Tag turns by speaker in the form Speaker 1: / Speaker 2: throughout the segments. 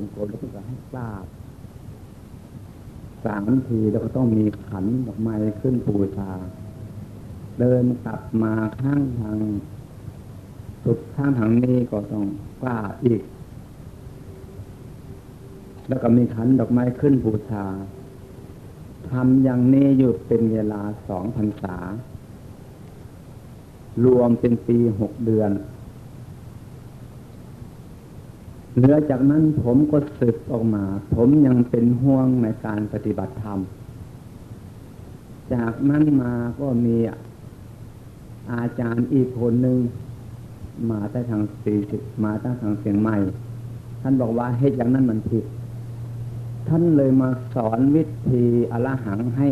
Speaker 1: มกลมแล้วก็ให้กราบ3 ทีแล้วก็ต้องมีขันดอกไม้ขึ้นบูชาเดินกลับมาข้างทางสุดข้างทางนี้ก็ต้องกราบอีกแล้วก็มีขันดอกไม้ขึ้นบูชาทำอย่างนี้อยู่เป็นเวลา2 พรรษารวมเป็นปี6 เดือนเหลือจากนั้นผมก็สึกออกมาผมยังเป็นห่วงในการปฏิบัติธรรมจากนั้นมาก็มีอาจารย์อีกคนหนึ่งมาตั้งทาง40มาตั้งทางเชียงใหม่ท่านบอกว่าเฮ็ดอย่างนั้นมันผิดท่านเลยมาสอนวิธีอรหังให้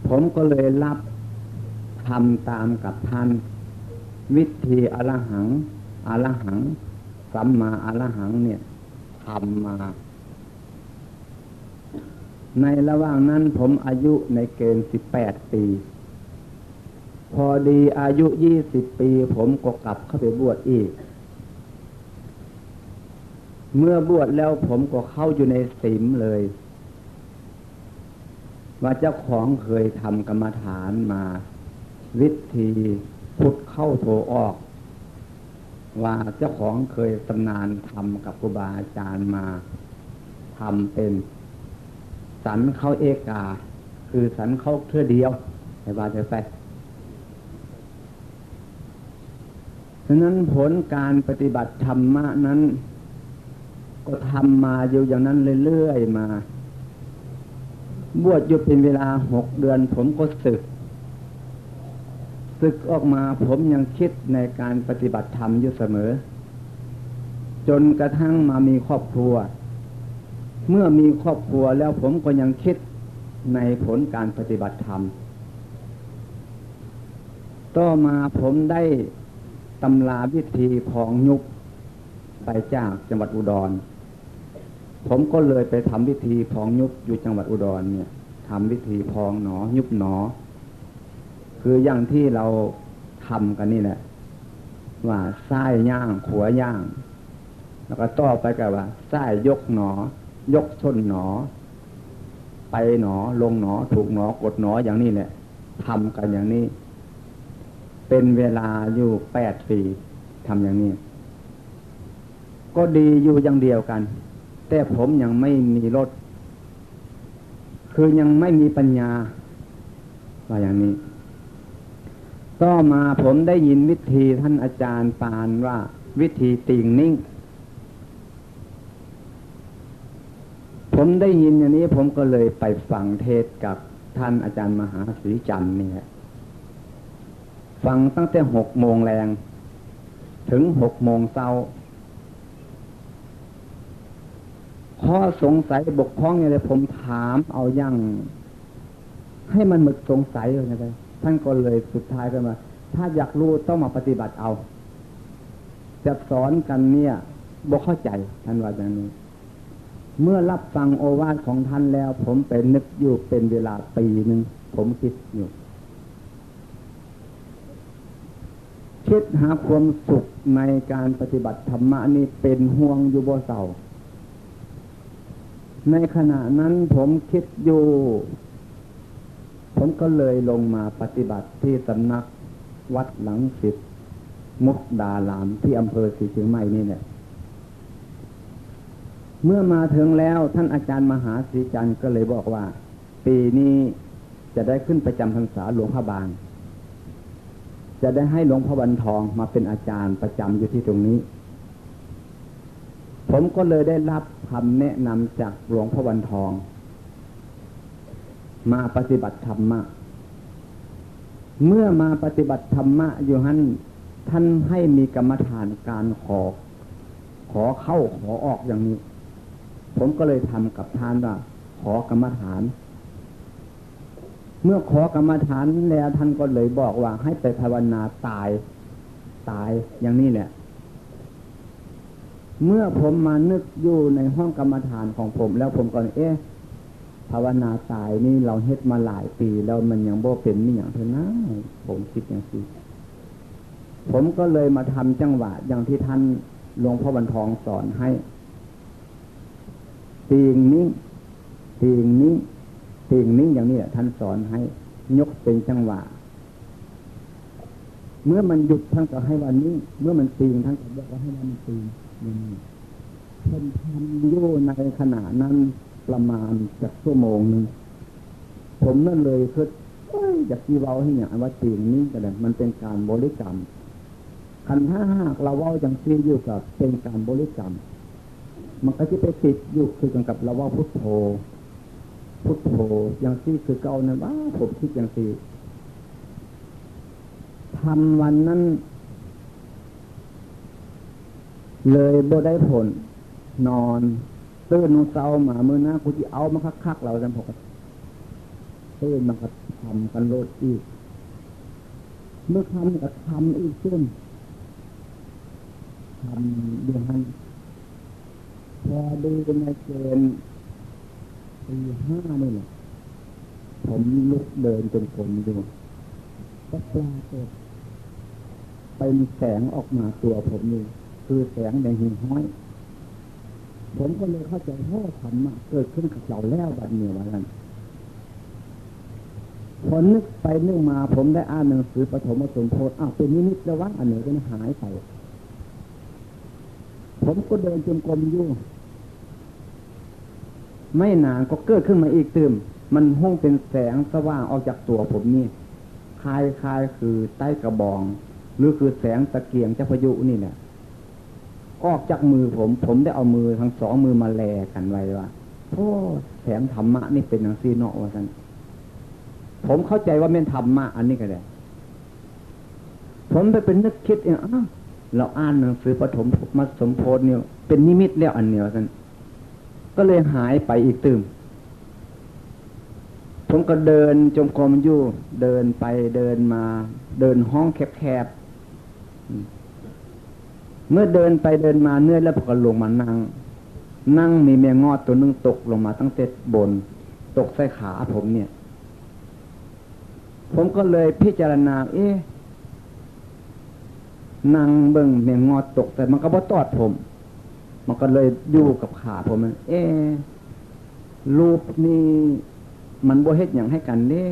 Speaker 1: ผมก็เลยรับทำตามกับท่านวิธีอรหังสัมมาอรหังเนี่ยทำมาในระหว่างนั้นผมอายุในเกณฑ์18 ปีพอดีอายุ20 ปีผมก็กลับเข้าไปบวชอีกเมื่อบวชแล้วผมก็เข้าอยู่ในศีลเลยว่าเจ้าของเคยทำกรรมฐานมาวิธีพุทเข้าโทออกว่าเจ้าของเคยตำนานทำกับครูบาอาจารย์มาทำเป็นสันเข้าเอกาคือสันเข้าเทื่อเดียวไอ้บาจะไปฉะนั้นผลการปฏิบัติธรรมะนั้นก็ทำมาอยู่อย่างนั้นเรื่อยๆมาบวชอยู่เป็นเวลา6 เดือนผมก็สึกออกมาผมยังคิดในการปฏิบัติธรรมอยู่เสมอจนกระทั่งมามีครอบครัวเมื่อมีครอบครัวแล้วผมก็ยังคิดในผลการปฏิบัติธรรมต่อมาผมได้ตำราวิธีพองยุบไปจากจังหวัดอุดรผมก็เลยไปทำวิธีพองยุบอยู่จังหวัดอุดรเนี่ยทำวิธีพองหนอยุบหนอคืออย่างที่เราทำกันนี่แหละว่าซ้ายย่างขวาย่างแล้วก็ต่อไปก็ว่าซ้ายยกหนอยกส้นหนอไปหนอลงหนอถูกหนอกดหนออย่างนี้แหละทำกันอย่างนี้เป็นเวลาอยู่8 ปีทำอย่างนี้ก็ดีอยู่อย่างเดียวกันแต่ผมยังไม่มีรถคือยังไม่มีปัญญาว่าอย่างนี้ต่อมาผมได้ยินวิธีท่านอาจารย์ปานว่าวิธีติ่งนิ่งผมได้ยินอย่างนี้ผมก็เลยไปฟังเทศกับท่านอาจารย์มหาศรีจันทร์นี่แหละฟังตั้งแต่6 โมงแรงถึง6 โมงเช้าข้อสงสัยบกพร่องอะไรผมถามเอาอย่างให้มันหมดสงสัยเลยนะท่านก็เลยสุดท้ายก็มาถ้าอยากรู้ต้องมาปฏิบัติเอาจะสอนกันเนี่ยบ่เข้าใจท่านว่าอย่างนี้เมื่อรับฟังโอวาทของท่านแล้วผมไปนึกอยู่เป็นเวลาปีนึงผมคิดอยู่คิดหาความสุขในการปฏิบัติธรรมะนี่เป็นห่วงอยู่บ่เศร้าในขณะนั้นผมคิดอยู่ผมก็เลยลงมาปฏิบัติที่สำนักวัดหลังสิทธิ์มุกดารามที่อำเภอศรีเชียงใหม่นี่เนี่ยเมื่อมาถึงแล้วท่านอาจารย์มหาศรีจันทร์ก็เลยบอกว่าปีนี้จะได้ขึ้นประจำพรรษาหลวงพ่อบางจะได้ให้หลวงพ่อวันทองมาเป็นอาจารย์ประจำอยู่ที่ตรงนี้ผมก็เลยได้รับคำแนะนำจากหลวงพ่อวันทองมาปฏิบัติธรรมะเมื่อมาปฏิบัติธรรมะอยู่ท่านให้มีกรรมฐานการขอเข้าขอออกอย่างนี้ผมก็เลยทำกับท่านว่าขอกรรมฐานเมื่อขอกรรมฐานแล้วท่านก็เลยบอกว่าให้ไปภาวนาตายอย่างนี้แหละเมื่อผมมานึกอยู่ในห้องกรรมฐานของผมแล้วผมก็ภาวนาตายนี่เราเฮ็ดมาหลายปีแล้วมันยังบ่เป็นนี่อย่างเท่านั้นผมคิดอย่างนี้ผมก็เลยมาทำจังหวะอย่างที่ท่าน หลวงพ่อบรรทองสอนให้ตีงนิ่งตีงนิ่งตีงนิ่งอย่างนี้ท่านสอนให้ยกเป็นจังหวะเมื่อมันหยุดทั้งก็ให้วันนี้เมื่อมันตีงทั้งก็บอกว่าให้มันตีงท่านทำอยู่ในขณะนั้นประมาณจากชั่วโมงนึงผมนั่นเลยคืออยากที่เว้าให้อย่างว่าตีงนิ่งก็ได้มันเป็นการบริกรรมคันถ้าหากเราเว้าอย่างซีอยู่กับเป็นการบริกรรมมันก็จะไปติดอยู่คือกับเราว่าพุทโธพุทโธอย่างซีคือเก่านั้นว่าผมคิดอย่างซีทำวันนั้นเลยบ่ได้ผลนอนตื่นนุ่งเศร้ามาเมื่อหน้ากูที่เอามาคักๆเราจำผมตื่นมาก็ทำกันโลดอีกเมื่อทำก็ทำอีกซึ่งทำเดือนหันพอดูในเกณฑ์ตี 5นี่แหละผมลุกเดินจนผมดูก็ปรากฏเป็นแสงออกมาตัวผมนี่คือแสงแดงหิ่งห้อยผมก็เลยเข้าใจธรรมะเกิดขึ้นกับเราแล้วบัดนี้ว่างั้นพอนึกไปนึกมาผมได้อ่านหนังสือปฐมสมโพธิเป็นนิดๆแล้วว่าอันไหนก็หายไปผมก็เดินจงกรมอยู่ไม่นานก็เกิดขึ้นมาอีกตื่มมันห้องเป็นแสงสว่างออกจากตัวผมนี่คล้ายคือใต้กระบองหรือคือแสงตะเกียงเจ้าพายุนี่แหละออกจากมือผมได้เอามือทั้งสองมือมาแลกันไว้ว่าโอ้แสงธรรมะนี่เป็นอย่างซีเนาะว่าซั่นผมเข้าใจว่าแม่นธรรมะอันนี้ก็ได้ผมไปเป็นนึกคิดเราอ่านหนังสือปฐมมาสมโพธิเนี่ยเป็นนิมิตแล้วอันเดียวกันก็เลยหายไปอีกตื่มผมก็เดินจงกรมอยู่เดินไปเดินมาเดินห้องแคบๆเมื่อเดินไปเดินมาเนื่อยแล้วผมก็ลงมานั่งมีแมงงอดตัวนึงตกลงมาตั้งแต่บนตกใส่ขาผมเนี่ยผมก็เลยพิจารณานั่งเบิ่งแมงงอดตกแต่มันก็บ่ตอดผมมันก็เลยอยู่กับขาผมมันรูปนี่มันบ่เฮ็ดหยังให้กันเด้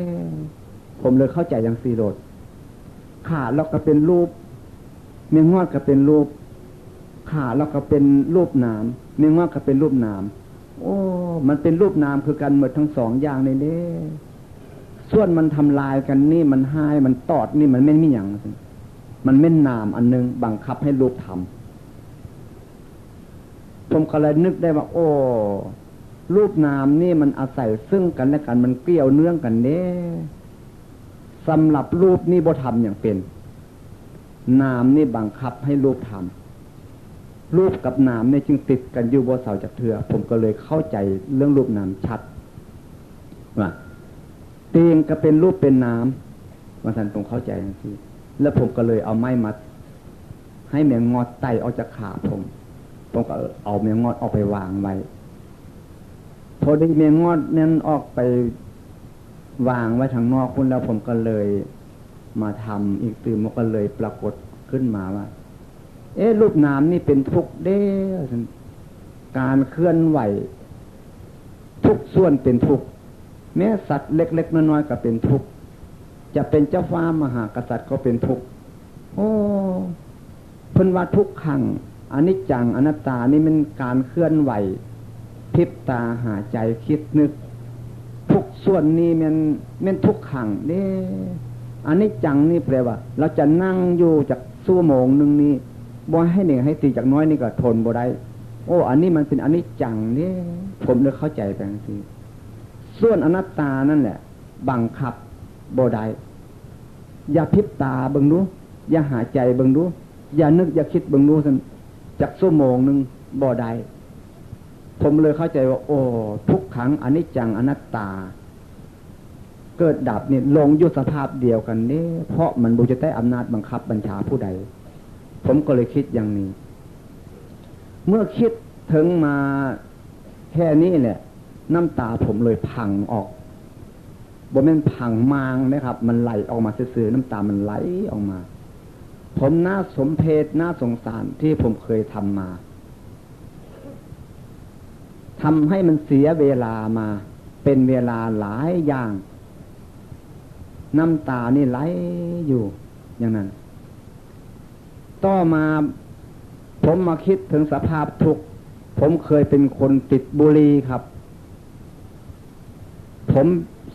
Speaker 1: ผมเลยเข้าใจอย่างซีโรดขาเราก็เป็นรูปแมงงอดก็เป็นรูปขาเราก็เป็นรูปนามแมงงอดก็เป็นรูปนามมันเป็นรูปนามคือกันหมดทั้งสองอย่างเลยเด้ส่วนมันทำลายกันนี่มันหายมันตอดนี่มันไม่มีหยังมันเม่นนามอันนึงบังคับให้รูปทำผมก็เลยนึกได้ว่ารูปนามนี่มันอาศัยซึ่งกันและกันมันเกี่ยวเนื่องกันเด้สำหรับรูปนี่บ่ทำอย่างเป็นนามนี่บังคับให้รูปทำรูปกับนามนี่จึงติดกันอยู่บ่เสาจากเถื่อผมก็เลยเข้าใจเรื่องรูปนามชัดว่าเตียงก็เป็นรูปเป็นนามว่าท่านต้องเข้าใจอย่างนี้แล้วผมก็เลยเอาไม้มาให้แมงงอดไต่ออกจากขาผมก็เอาแมงงอดออกไปวางไว้พอได้แมงงอดนั้นออกไปวางไว้ทางนอกคุณแล้วผมก็เลยมาทำอีกตื่นมันก็เลยปรากฏขึ้นมาว่ารูปนามนี่เป็นทุกข์เด้การเคลื่อนไหวทุกส่วนเป็นทุกข์แม้สัตว์เล็กๆน้อยๆก็เป็นทุกข์จะเป็นเจ้าฟ้ามหากษัตริย์ก็เป็นทุกข์เพิ่นว่าทุกขังอนิจจังอนัตตานี่มันการเคลื่อนไหวพริบตาหาใจคิดนึกทุกส่วนนี้มันทุกขังเด้อนิจจังนี่แปลว่าเราจะนั่งอยู่จากชั่วโมงนึงนี่บ่ให้หนึ่งให้ตีจากน้อยนี่ก็ทนบ่ได้อันนี้มันเป็นอนิจจังนี่ผมเลยเข้าใจไปจังซี่ส่วนอนัตตานั่นแหละบังคับบ่ได้อย่าพริบตาเบิ่งดูอย่าหาใจเบิ่งดูอย่านึกอย่าคิดเบิ่งดูซั่นจักชั่วโมงนึงบ่ได้ผมเลยเข้าใจว่าทุกขังอนิจจังอนัตตาเกิดดับนี่ลงอยู่สภาพเดียวกันนี่เพราะมันบ่จะได้อำนาจบังคับบัญชาผู้ใดผมก็เลยคิดอย่างนี้เมื่อคิดถึงมาแค่นี้แหละน้ำตาผมเลยพังออกบ่แม่นพังมางนะครับมันไหลออกมาซื่อๆน้ำตามันไหลออกมา ผมน่าสมเพชน่าสงสารที่ผมเคยทำมาทำให้มันเสียเวลามาเป็นเวลาหลายอย่างน้ำตานี่ไหลอยู่อย่างนั้นต่อมาผมมาคิดถึงสภาพทุกข์ผมเคยเป็นคนติดบุหรี่ครับผม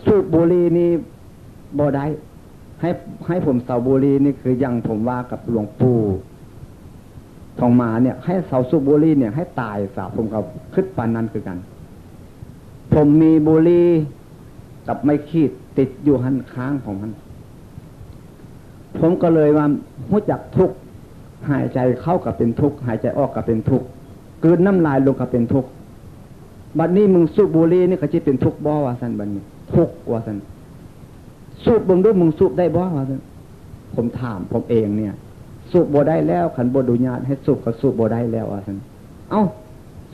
Speaker 1: สูบบุหรี่นี่บ่ได้ให้ผมเสาบุหรี่นี่คือยังผมว่ากับหลวงปู่ทองมาเนี่ยให้เสาสูบบุหรี่เนี่ยให้ตายสาผมกับคิดปานนั้นคือกันผมมีบุหรี่กับไม่ขีดติดอยู่หันค้างของมันผมก็เลยว่ารู้จักทุกข์หายใจเข้ากับเป็นทุกข์หายใจออกกับเป็นทุกข์กลืนน้ำลายลงกับเป็นทุกข์บัดนี้มึงสูบบุหรี่นี่ก็จะเป็นทุกข์บ่ว่าซั่นบัดนี้ทุกข์ว่าซั่นสูบเบิ่งดูมึงสูบได้บ่ว่าซั่นผมถามผมเองเนี่ยสูบบ่ได้แล้วขันบ่อนุญาตให้สูบก็สูบบ่ได้แล้วว่าซั่นเอ้า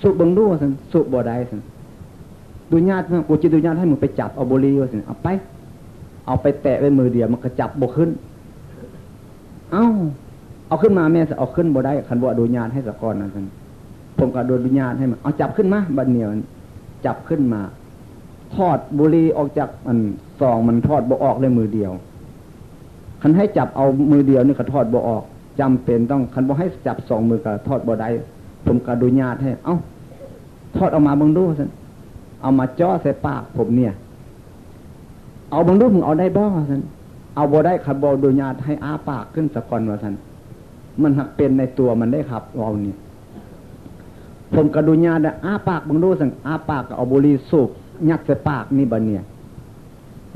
Speaker 1: สูบเบิ่งดูว่าซั่นสูบบ่ได้ซั่นอนุญาตกูจะอนุญาตให้มึงไปจับเอาบุหรี่ว่าซั่นเอาไปแตะไว้มือเดียวมันก็จับบ่ขึ้นเอ้าเอาขึ้นมาแม่จะเอาขึ้นบ่ได้ขันบ่อนุญาตให้สะก่อนนั่นซั่นผมก็อนุญาตให้มันเอาจับขึ้นมาบัดเดียวจับขึ้นมาทอดบุหรี่ออกจากมันซองมันทอดบ่ออกเลยมือเดียวคันให้จับเอามือเดียวนี่ก็ทอดบ่ออกจำเป็นต้องคันบ่ให้จับสองมือก็ทอดบ่ได้ผมก็อนุญาตให้เอ้าทอดออกมาเบิ่งดูซั่นเอามาจ่อใส่ปากผมเนี่ยเอาเบิ่งดูมึงเอาได้บ่ซั่นเอาบ่ได้คันบ่อนุญาตให้อ้าปากขึ้นซะก่อนว่าซั่นมันหักเป็นในตัวมันได้ครับเรานี่ผมก็อนุญาตอ้าปากเบิ่งดูซั่นอ้าปากก็เอาบุหรี่สูบยัดใส่ปากนี่บัดเนี่ย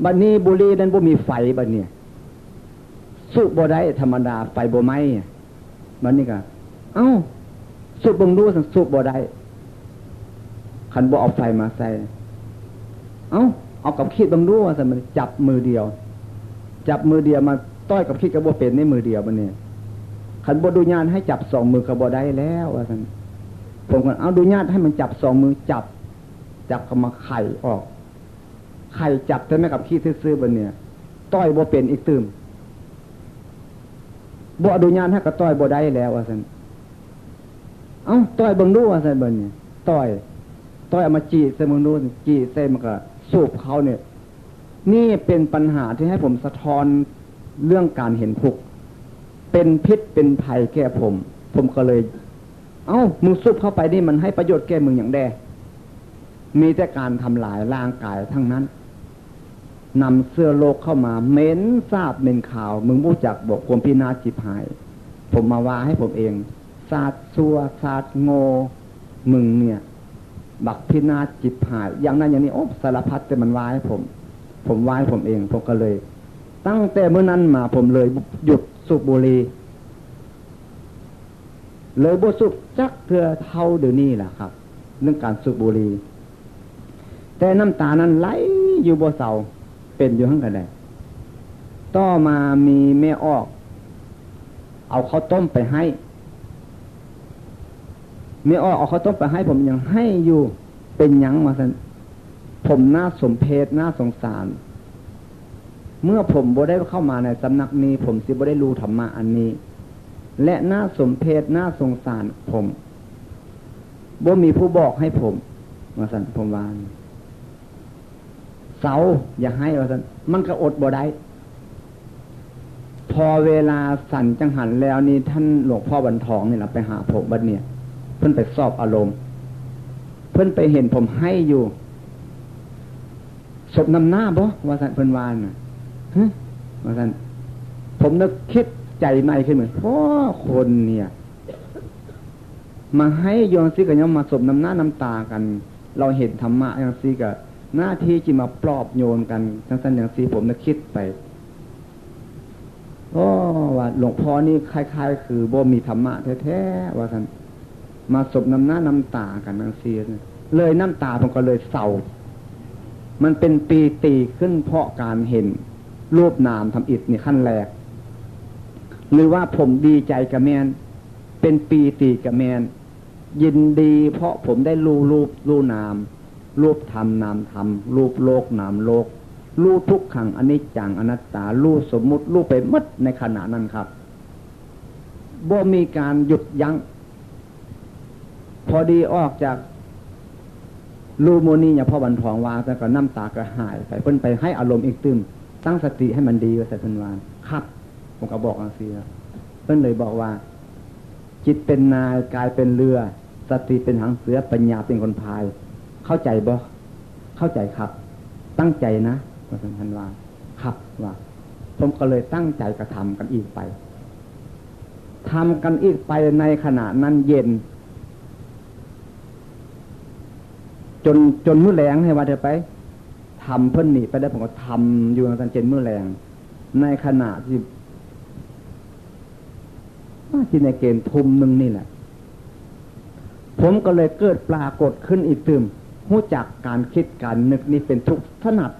Speaker 1: บัดนี้บุหรี่นั้นบ่มีไฟบัดเนี่ยสูบบ่ได้ธรรมดาไฟบ่ไหม้บัดนี้ก็เอ้าสูบเบิ่งดูซั่นสูบบ่ได้คันบ่เอาไฟมาใส่เอากับขีดเบิ่งดูว่าซั่นมันจับมือเดียวมาต้อยกับขีดก็บ่เป็นในมือเดียวบัดนี้คันบ่อนุญาตให้จับสองมือก็บ่ได้แล้วว่าซั่นผมก็เอาอนุญาตให้มันจับสองมือจับก็มาไข่ออกไข่จับแต่ไม่กับขี้ซื่อๆบัดเนี่ยต้อยบ่เป็นอีกตื่มบ่อนุญาตให้ก็ต้อยบ่ได้แล้วว่าซั่นต้อยเบิ่งดูว่าซั่นบัดเนี่ยต้อยเอามาจี้ใส่มือนู้นจี้ใส่มันก็สูบเขาเนี่ยนี่เป็นปัญหาที่ให้ผมสะท้อนเรื่องการเห็นทุกข์เป็นพิษเป็นภัยแก่ผมก็เลยมึงสูบเข้าไปนี่มันให้ประโยชน์แก่มึงอย่างแดมีแต่การทำลายร่างกายทั้งนั้นนำเสื้อโลกเข้ามาเหม็นสาบเหม็นข่าวมึงรู้จักบอกความพินาศจิบหายผมมาว่าให้ผมเองศาสตร์ซัวศาสตร์โง่มึงเนี่ยบักพินาศจิบหายอย่างนั้นอย่างนี้สารพัดแต่มันว่าให้ผมว่าให้ผมเองผมก็เลยตั้งแต่เมื่อนั้นมาผมเลยหยุดสูบบุหรี่เลยบ่สูบจักเพื่อเท่าเดี๋ยวนี้แหละครับเรื่องการสูบบุหรี่แต่น้ำตานั้นไหลอยู่บ่เศร้าเป็นอยู่ทั้งกันได้ต่อมามีแม่ออกเอาข้าวต้มไปให้แม่ออกเอาข้าวต้มไปให้ผมยังให้อยู่เป็นหยังมาซั่นผมน่าสมเพชน่าสงสารเมื่อผมบ่ได้เข้ามาในสำนักนี้ผมสิบ่ได้รู้ธรรมะอันนี้และน่าสมเพชน่าสงสารผมบ่มีผู้บอกให้ผมว่าซั่นผมว่าเสาอย่าให้ว่าซั่นมันก็อดบ่ได้พอเวลาสั่นจังหันแล้วนี่ท่านหลวงพ่อบรรทองนี่ล่ะไปหาผมบัดเนี่ยเพิ่นไปสอบอารมณ์เพิ่นไปเห็นผมให้อยู่ศพนำหน้าบ่ว่าซั่นเพิ่นว่าน่ะว่าซั่นผมนึกคิดใจในขึ้นเหมือนคนเนี่ยมาให้ยองซี่ก็ยังมาศพนำหน้าน้ำตากันเราเห็นธรรมะอย่างซี่ก็หน้าที่ที่มาปลอบโยนกันทั้งสั้นอย่างซี่ผมนึกคิดไปว่าหลวงพ่อนี่คล้ายๆคือบ่มีธรรมะแท้ๆว่าซั่นมาศพนำหน้าน้ำตากันทั้งซี่เลยน้ำตาผมก็เลยเศร้ามันเป็นปีติขึ้นเพราะการเห็นรูปนามทำอิฐนี่ขั้นแรกหรือว่าผมดีใจกับแมนเป็นปีติกับแมนยินดีเพราะผมได้รู้นามรูปธรรมนามธรรมรูปโลกนามโลกรู้ทุกขังอนิจจังอนัตตารู้สมมุติรู้ไปหมดในขณะนั้นครับ บ่มีการหยุดยั้งพอดีออกจากรูโมนีเนี่ยพ่อบันทองวางแต่ก็น้ำตากระหายไปเพิ่นไปให้อารมณ์อีกตื่มตั้งสติให้มันดีว่าแต่เพิ่นวางครับผมก็บอกอังซีเพิ่นเลยบอกว่าจิตเป็นนายกายเป็นเรือสติเป็นหางเสือปัญญาเป็นคนพายเข้าใจบ่เข้าใจครับตั้งใจนะว่าท่านว่าครับว่าผมก็เลยตั้งใจกระทำกันอีกไปทำกันอีกไปในขณะนั้นเย็นจนมื้อแลงให้ว่าเดี๋ยวไปทำเพิ่นหนีไปได้ผมก็ทำอยู่ตอนเย็นมื้อแลงในขณะที่ในเกณฑ์ทุ่มนึงนี่แหละผมก็เลยเกิดปรากฏขึ้นอีกตื่มรู้จักการคิดการนึกนี่เป็นทุกถนัด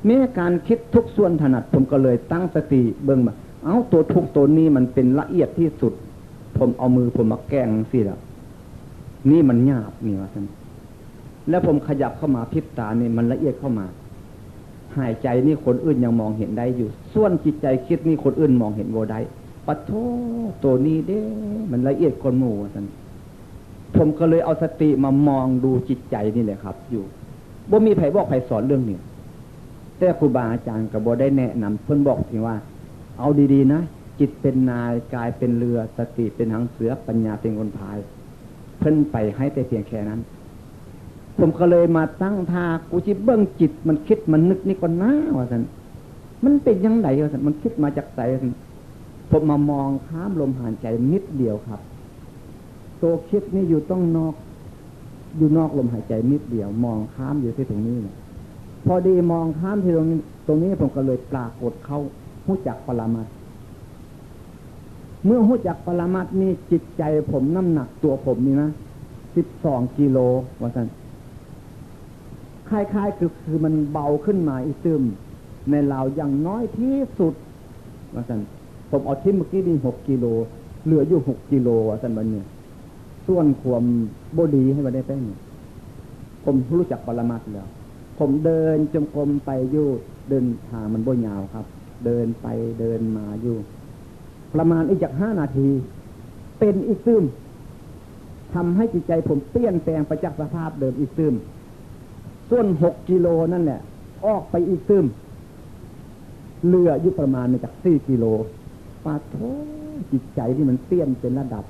Speaker 1: แม้การคิดทุกส่วนถนัดผมก็เลยตั้งสติเบิ่งมาเอาตัวทุกตัวนี้มันเป็นละเอียดที่สุดผมเอามือผมมาแกล้งสิล่ะนี่มันหยาบนี่ว่าท่านแล้วผมขยับเข้ามาพริบตานี่มันละเอียดเข้ามาหายใจนี่คนอื่นยังมองเห็นได้อยู่ส่วนจิตใจคิดนี่คนอื่นมองเห็นบ่ได้ปะโถตัวนี้เด้มันละเอียดคนหมู่ว่าท่านผมก็เลยเอาสติมามองดูจิตใจนี่แหละครับอยู่บ่มีไผบอกไผสอนเรื่องนี้แต่ครูบาอาจารย์ก็บ่ได้แนะนำเพิ่นบอกเพียงว่าเอาดีๆนะจิตเป็นนายกายเป็นเรือสติเป็นหางเสือปัญญาเป็นคนพายเพิ่นไปให้แต่เพียงแค่นั้นผมก็เลยมาตั้งท่ากูจิเบิ่งจิตมันคิดมันนึกนี่ก่อนนะว่าซั่นมันเป็นจังไดว่าซั่นมันคิดมาจากไสผมมามองข้ามลมหายใจนิดเดียวครับตัวคิดนี่อยู่ต้องนอกอยู่นอกลมหายใจนิดเดียวมองข้ามอยู่ที่ตรงนี้เนี่ยพอดีมองข้ามที่ตรงนี้ผมก็เลยปรากฏเข้ารู้จักปรมัตถ์เมื่อรู้จักปรมัตถ์นี่จิตใจผมน้ำหนักตัวผมนี่นะ12กิโลว่าซั่นคล้ายๆคือมันเบาขึ้นมาอีกตึมในเราอย่างน้อยที่สุดว่าซั่นผมเอาทิ้งเมื่อกี้นี่6กิโลเหลืออยู่6กิโลว่าซั่นบัดนี้ส่วนความบ่ดีให้บ่ได้แป้งผมรู้จักปรมัตถ์แล้วผมเดินจงกรมไปอยู่เดินทางมันบ่ยาวครับเดินไปเดินมาอยู่ประมาณอีกจาก5นาทีเป็นอีกซึมทำให้จิตใจผมเปลี่ยนแปลงไปจากสภาพเดิมอีกซึมส่วน6กิโลนั่นแหละออกไปอีกซึมเหลืออยู่ประมาณจาก4กิโลปาโถจิตใจที่มันเปลี่ยนเป็นระดับ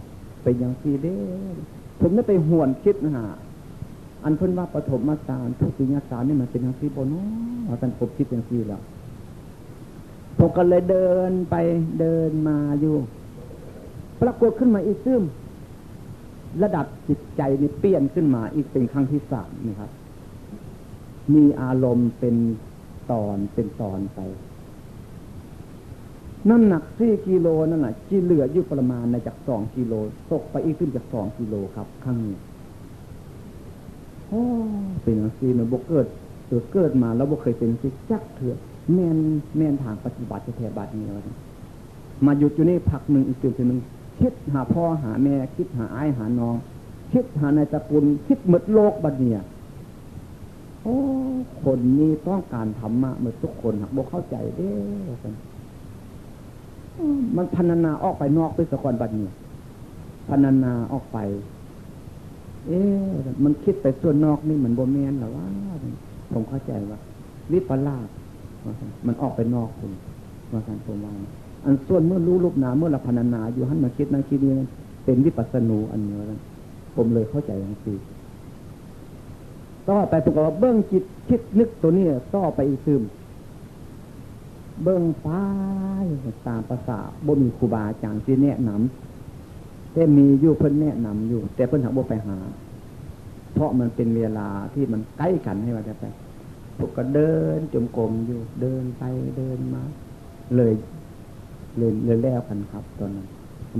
Speaker 1: เป็นอย่างที่เด้ผมได้ไปหวนคิดนะฮะอันเพิ่นว่าปฐมฌานทุติยฌานนี่มันเป็นอย่างที่บ่เนาะท่านผมคิดอย่างที่แล้วผมก็เลยเดินไปเดินมาอยู่ปรากฏขึ้นมาอีกซึมระดับจิตใจนี่เปลี่ยนขึ้นมาอีกเป็นครั้งที่3นี่ครับมีอารมณ์เป็นตอนไปน้ำหนัก4กิโลนั่นน่ะที่เหลืออยู่ประมาณในจาก2กิโลตกไปอีกขึ้นจาก2กิโลครับครั้งนี้โอ้เป็นจังซี่มันบ่เกิดมาแล้วบ่เคยเป็นสิจักเถื่อแม่นทางปฏิบัติแท้ๆบัดนี้ว่ามาหยุดอยู่นี่พักนึงอีกตื่นนึงคิดหาพ่อหาแม่คิดหาอ้ายหาน้องคิดหาในตระกูลคิดหมดโลกบัดนี้โอ้คนนี้ต้องการธรรมะหมดทุกคนหากบ่เข้าใจเด้อมันพรรณนาออกไปนอกไปสะก่อนบัดนี้พรรณนาออกไปมันคิดไปส่วนนอกนี่เหมือนบ่แม่นหรอว่าผมเข้าใจว่าวิปลาสมันออกไปนอกคุณว่าซั่นผมว่าอันส่วนเมื่อรู้รูปนามเมื่อละพรรณนาอยู่หันมาคิดนั่นคิดนี่เป็นวิปัสสนูอันนี้ว่าผมเลยเข้าใจอย่างนี้ต่อไปผมก็ว่าเบิ่งจิตคิดนึกตัวนี้ต่อไปอีกซึมเบิ่งไปตามภาษาบ่มีครูบาอาจารย์ที่แนะนำแต่มีอยู่เพิ่นแนะนำอยู่แต่เพิ่นหาบ่ไปหาเพราะมันเป็นเวลาที่มันใกล้กันให้ว่าจะไปผมก็เดินจมกรมอยู่เดินไปเดินมาเลยแล้วกันครับตอนนั้น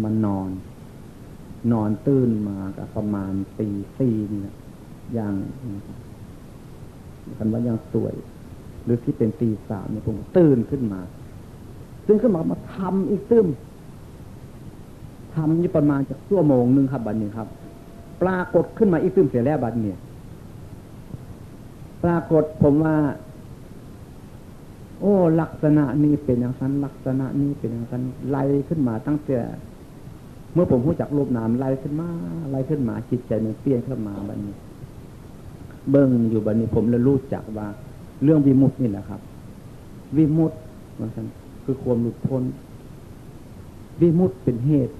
Speaker 1: มันนอนตื่นมาก็ประมาณตี4นี่แหละอย่างกันว่ายังสวยหรือที่เป็นตี3เนี่ยผมตื่นขึ้นมาทำอีกตึ้มทำอยู่ประมาณจากชั่วโมงนึงครับบัดนี้ครับปรากฏขึ้นมาอีกตึ้มเสียแล้วบัดนี้ปรากฏผมว่าโ โอ้ลักษณะนี้เป็นอย่างนั้นลักษณะนี้เป็นอย่างนั้นไล่ขึ้นมาตั้งแต่เมื่อผมรู้จักรูปนามไล่ขึ้นมาจิตใจมันเปลี่ยนขึ้นมาบัดนี้เบิ่งอยู่บัดนี้ผมเลยรู้จักว่าเรื่องวิมุตตินี่แหละครับวิมุตติว่าซั่นคือความหลุดพ้นวิมุตติเป็นเหตุ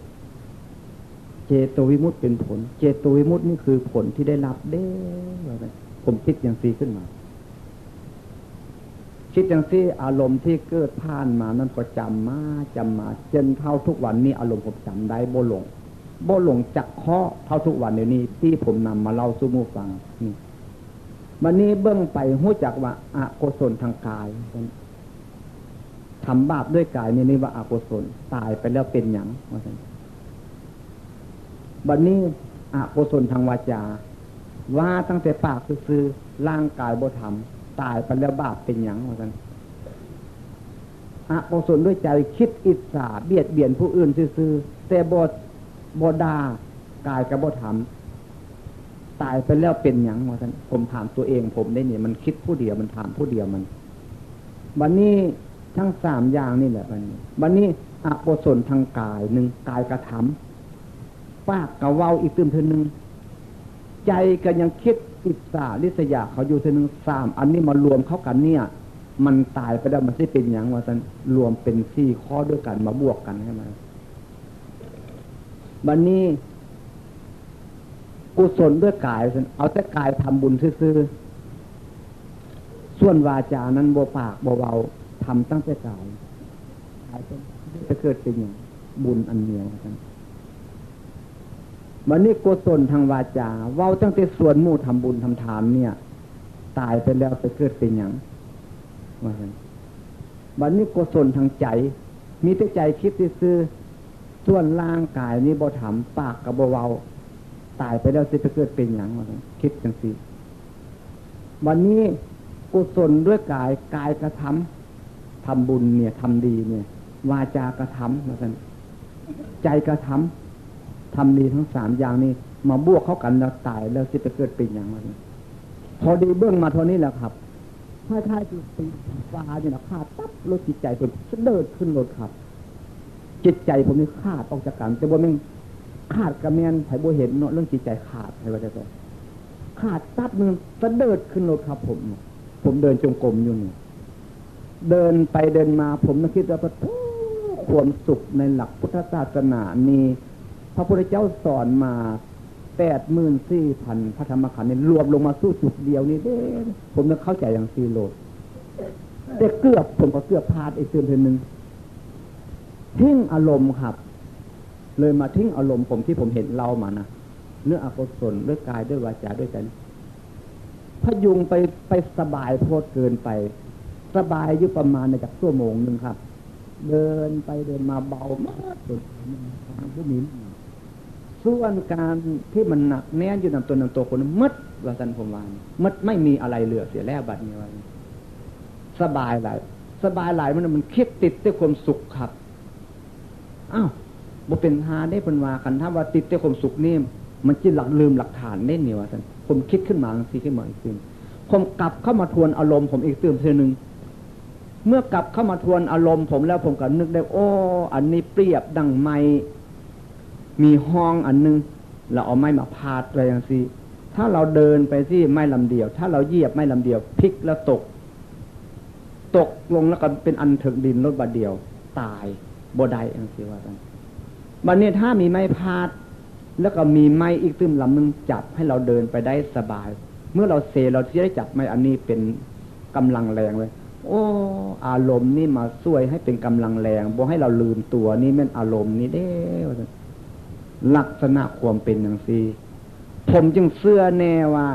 Speaker 1: เจโตวิมุตติเป็นผลเจโตวิมุตตินี่คือผลที่ได้รับเด้ว่าซั่นผมคิดอย่างซีขึ้นมาคิดอย่างที่อารมณ์ที่เกิดผ่านมานั้นก็จำมาจนเท่าทุกวันนี้อารมณ์ผมจำได้บ่หลงจักข้อเท่าทุกวันเดี๋ยวนี้ที่ผมนำมาเล่าสู่หมู่ฟังนี่วันนี้เบื้องไปหู้จักว่าอกุศลทางกายทำบาปด้วยกายนี่ว่าอกุศลตายไปแล้วเป็นหยังว่าซั่นวันนี้อกุศลทางวาจาว่าตั้งแต่ปากซื่อๆร่างกายบ่ทำตายไปแล้วบาปเป็นหยังว่าซั่นอกุศลด้วยใจคิดอิจฉาเบียดเบียนผู้อื่นซื่อๆแต่บ่ด่ากายก็บ่ทำตายไปแล้วเป็นหยังว่าซั่นผมถามตัวเองผมได้นี่มันคิดผู้เดียวมันถามผู้เดียวมันวันนี้ทั้ง3อย่างนี่แหละวันนี้อกุศลทางกาย1กายกระทำปากก็เว้าอีกตื่มเทื่อนึงใจก็ยังคิดอิจฉาริษยาเขาอยู่เทื่อนึง3อันนี้มารวมเข้ากันเนี่ยมันตายไปแล้วมันสิเป็นหยังว่าซั่นรวมเป็น4ข้อด้วยกันมาบวกกันให้มันวันนี้กุศลด้วยกายเอาแต่กายทำบุญซื่อๆส่วนวาจานั้นบ่ปากบ่เว้าทำตั้งแต่กายจะเกิดเป็นอย่างบุญอันเดียวกันวันนี้กุศลทางวาจาเว้าตั้งแต่ส่วนหมู่ทำบุญทำทานเนี่ยตายไปแล้วไปเกิดเป็นอย่างว่ากันวันนี้กุศลทางใจมีแต่ใจคิดซื่อส่วนร่างกายนี้บ่ทำปากกับบ่เว้าตายไปแล้วสิไปเกิดเป็นอย่างว่ากันคิดจังซี่วันนี้กุศลด้วยกายกระทำบุญเนี่ยทำดีเนี่ยวาจากระทำว่าซั่นใจกระทำดีทั้ง3อย่างนี้มาบวกเข้ากันแล้วตายแล้วสิไปเกิดเป็นอย่างว่าซั่นพอดีเบื้องมาเท่านี้แหละครับถ้าจิตฟ้าเนี่ยนะขาดปั๊บรถจิตใจผมเดินขึ้นรถครับจิตใจผมนี่ขาดออกจากกันแต่ว่ามันขาดกระแมนไผบ่เห็นเนาะเรื่องจิตใจขาดให้ว่าจะต้องขาดปั๊บนึงสะเดิดขึ้นรถครับผมเดินจงกรมอยู่นี่เดินไปเดินมาผมนึกคิดว่าความสุขในหลักพุทธศาสนานี้พระพุทธเจ้าสอนมา 84,000 พระธรรมขันธ์นี่รวมลงมาสู่จุดเดียวนี่เด้ผมนึกเข้าใจอย่างซีโรดแต่ผมก็เกือบพลาดอีกเทื่อนึงทิ้งอารมณ์ครับเลยมาทิ้งอารมณ์ผมที่ผมเห็นเล่ามานะเรื่องอกุศลด้วยกายด้วยวาจาด้วยใจพยุงไปสบายโพดเกินไปสบายอยู่ประมาณจากชั่วโมงนึงครับเดินไปเดินมาเบามากสุดผู้มีส่วนการที่มันหนักแน่นอยู่นำตัวคนมัดว่าซั่นผมว่ามัดไม่มีอะไรเหลือเสียแล้วบัดนี้ว่าสบายหลายมันคิดติดด้วยความสุขครับอ้าวบ่เป็นหาได้เพิ่นว่ากันถ้าว่าติดด้วยความสุขนี่มันจิลืมหลักฐานได้นี่ว่าซั่นผมคิดขึ้นมาจังซี่ขึ้นมาอีกทีผมกลับเข้ามาทวนอารมณ์ผมอีกเทื่อนึงเมื่อกลับเข้ามาทวนอารมณ์ผมแล้วผมก็นึกได้โอ้อันนี้เปรียบดังไม้มีห้องอันนึงเราเอาไม้มาพาดอะไรอย่างซี่ถ้าเราเดินไปที่ไม้ลำเดียวถ้าเราเหยียบไม้ลำเดียวพลิกแล้วตกลงแล้วก็เป็นอันถึงดินรถบัดเดียวตายบ่ได้อย่างซี่ว่ากันบัดนี้ถ้ามีไม้พาดแล้วก็มีไม้อีกตึ้มลำนึงจับให้เราเดินไปได้สบายเมื่อเราเซเราจะได้จับไม้อันนี้เป็นกำลังแรงเลยโอ้อารมณ์นี่มาช่วยให้เป็นกำลังแรงบ่ให้เราลืมตัวนี่แม่นอารมณ์นี่เด้ลักษณะความเป็นอย่างซี่ผมจึงเชื่อแน่ว่า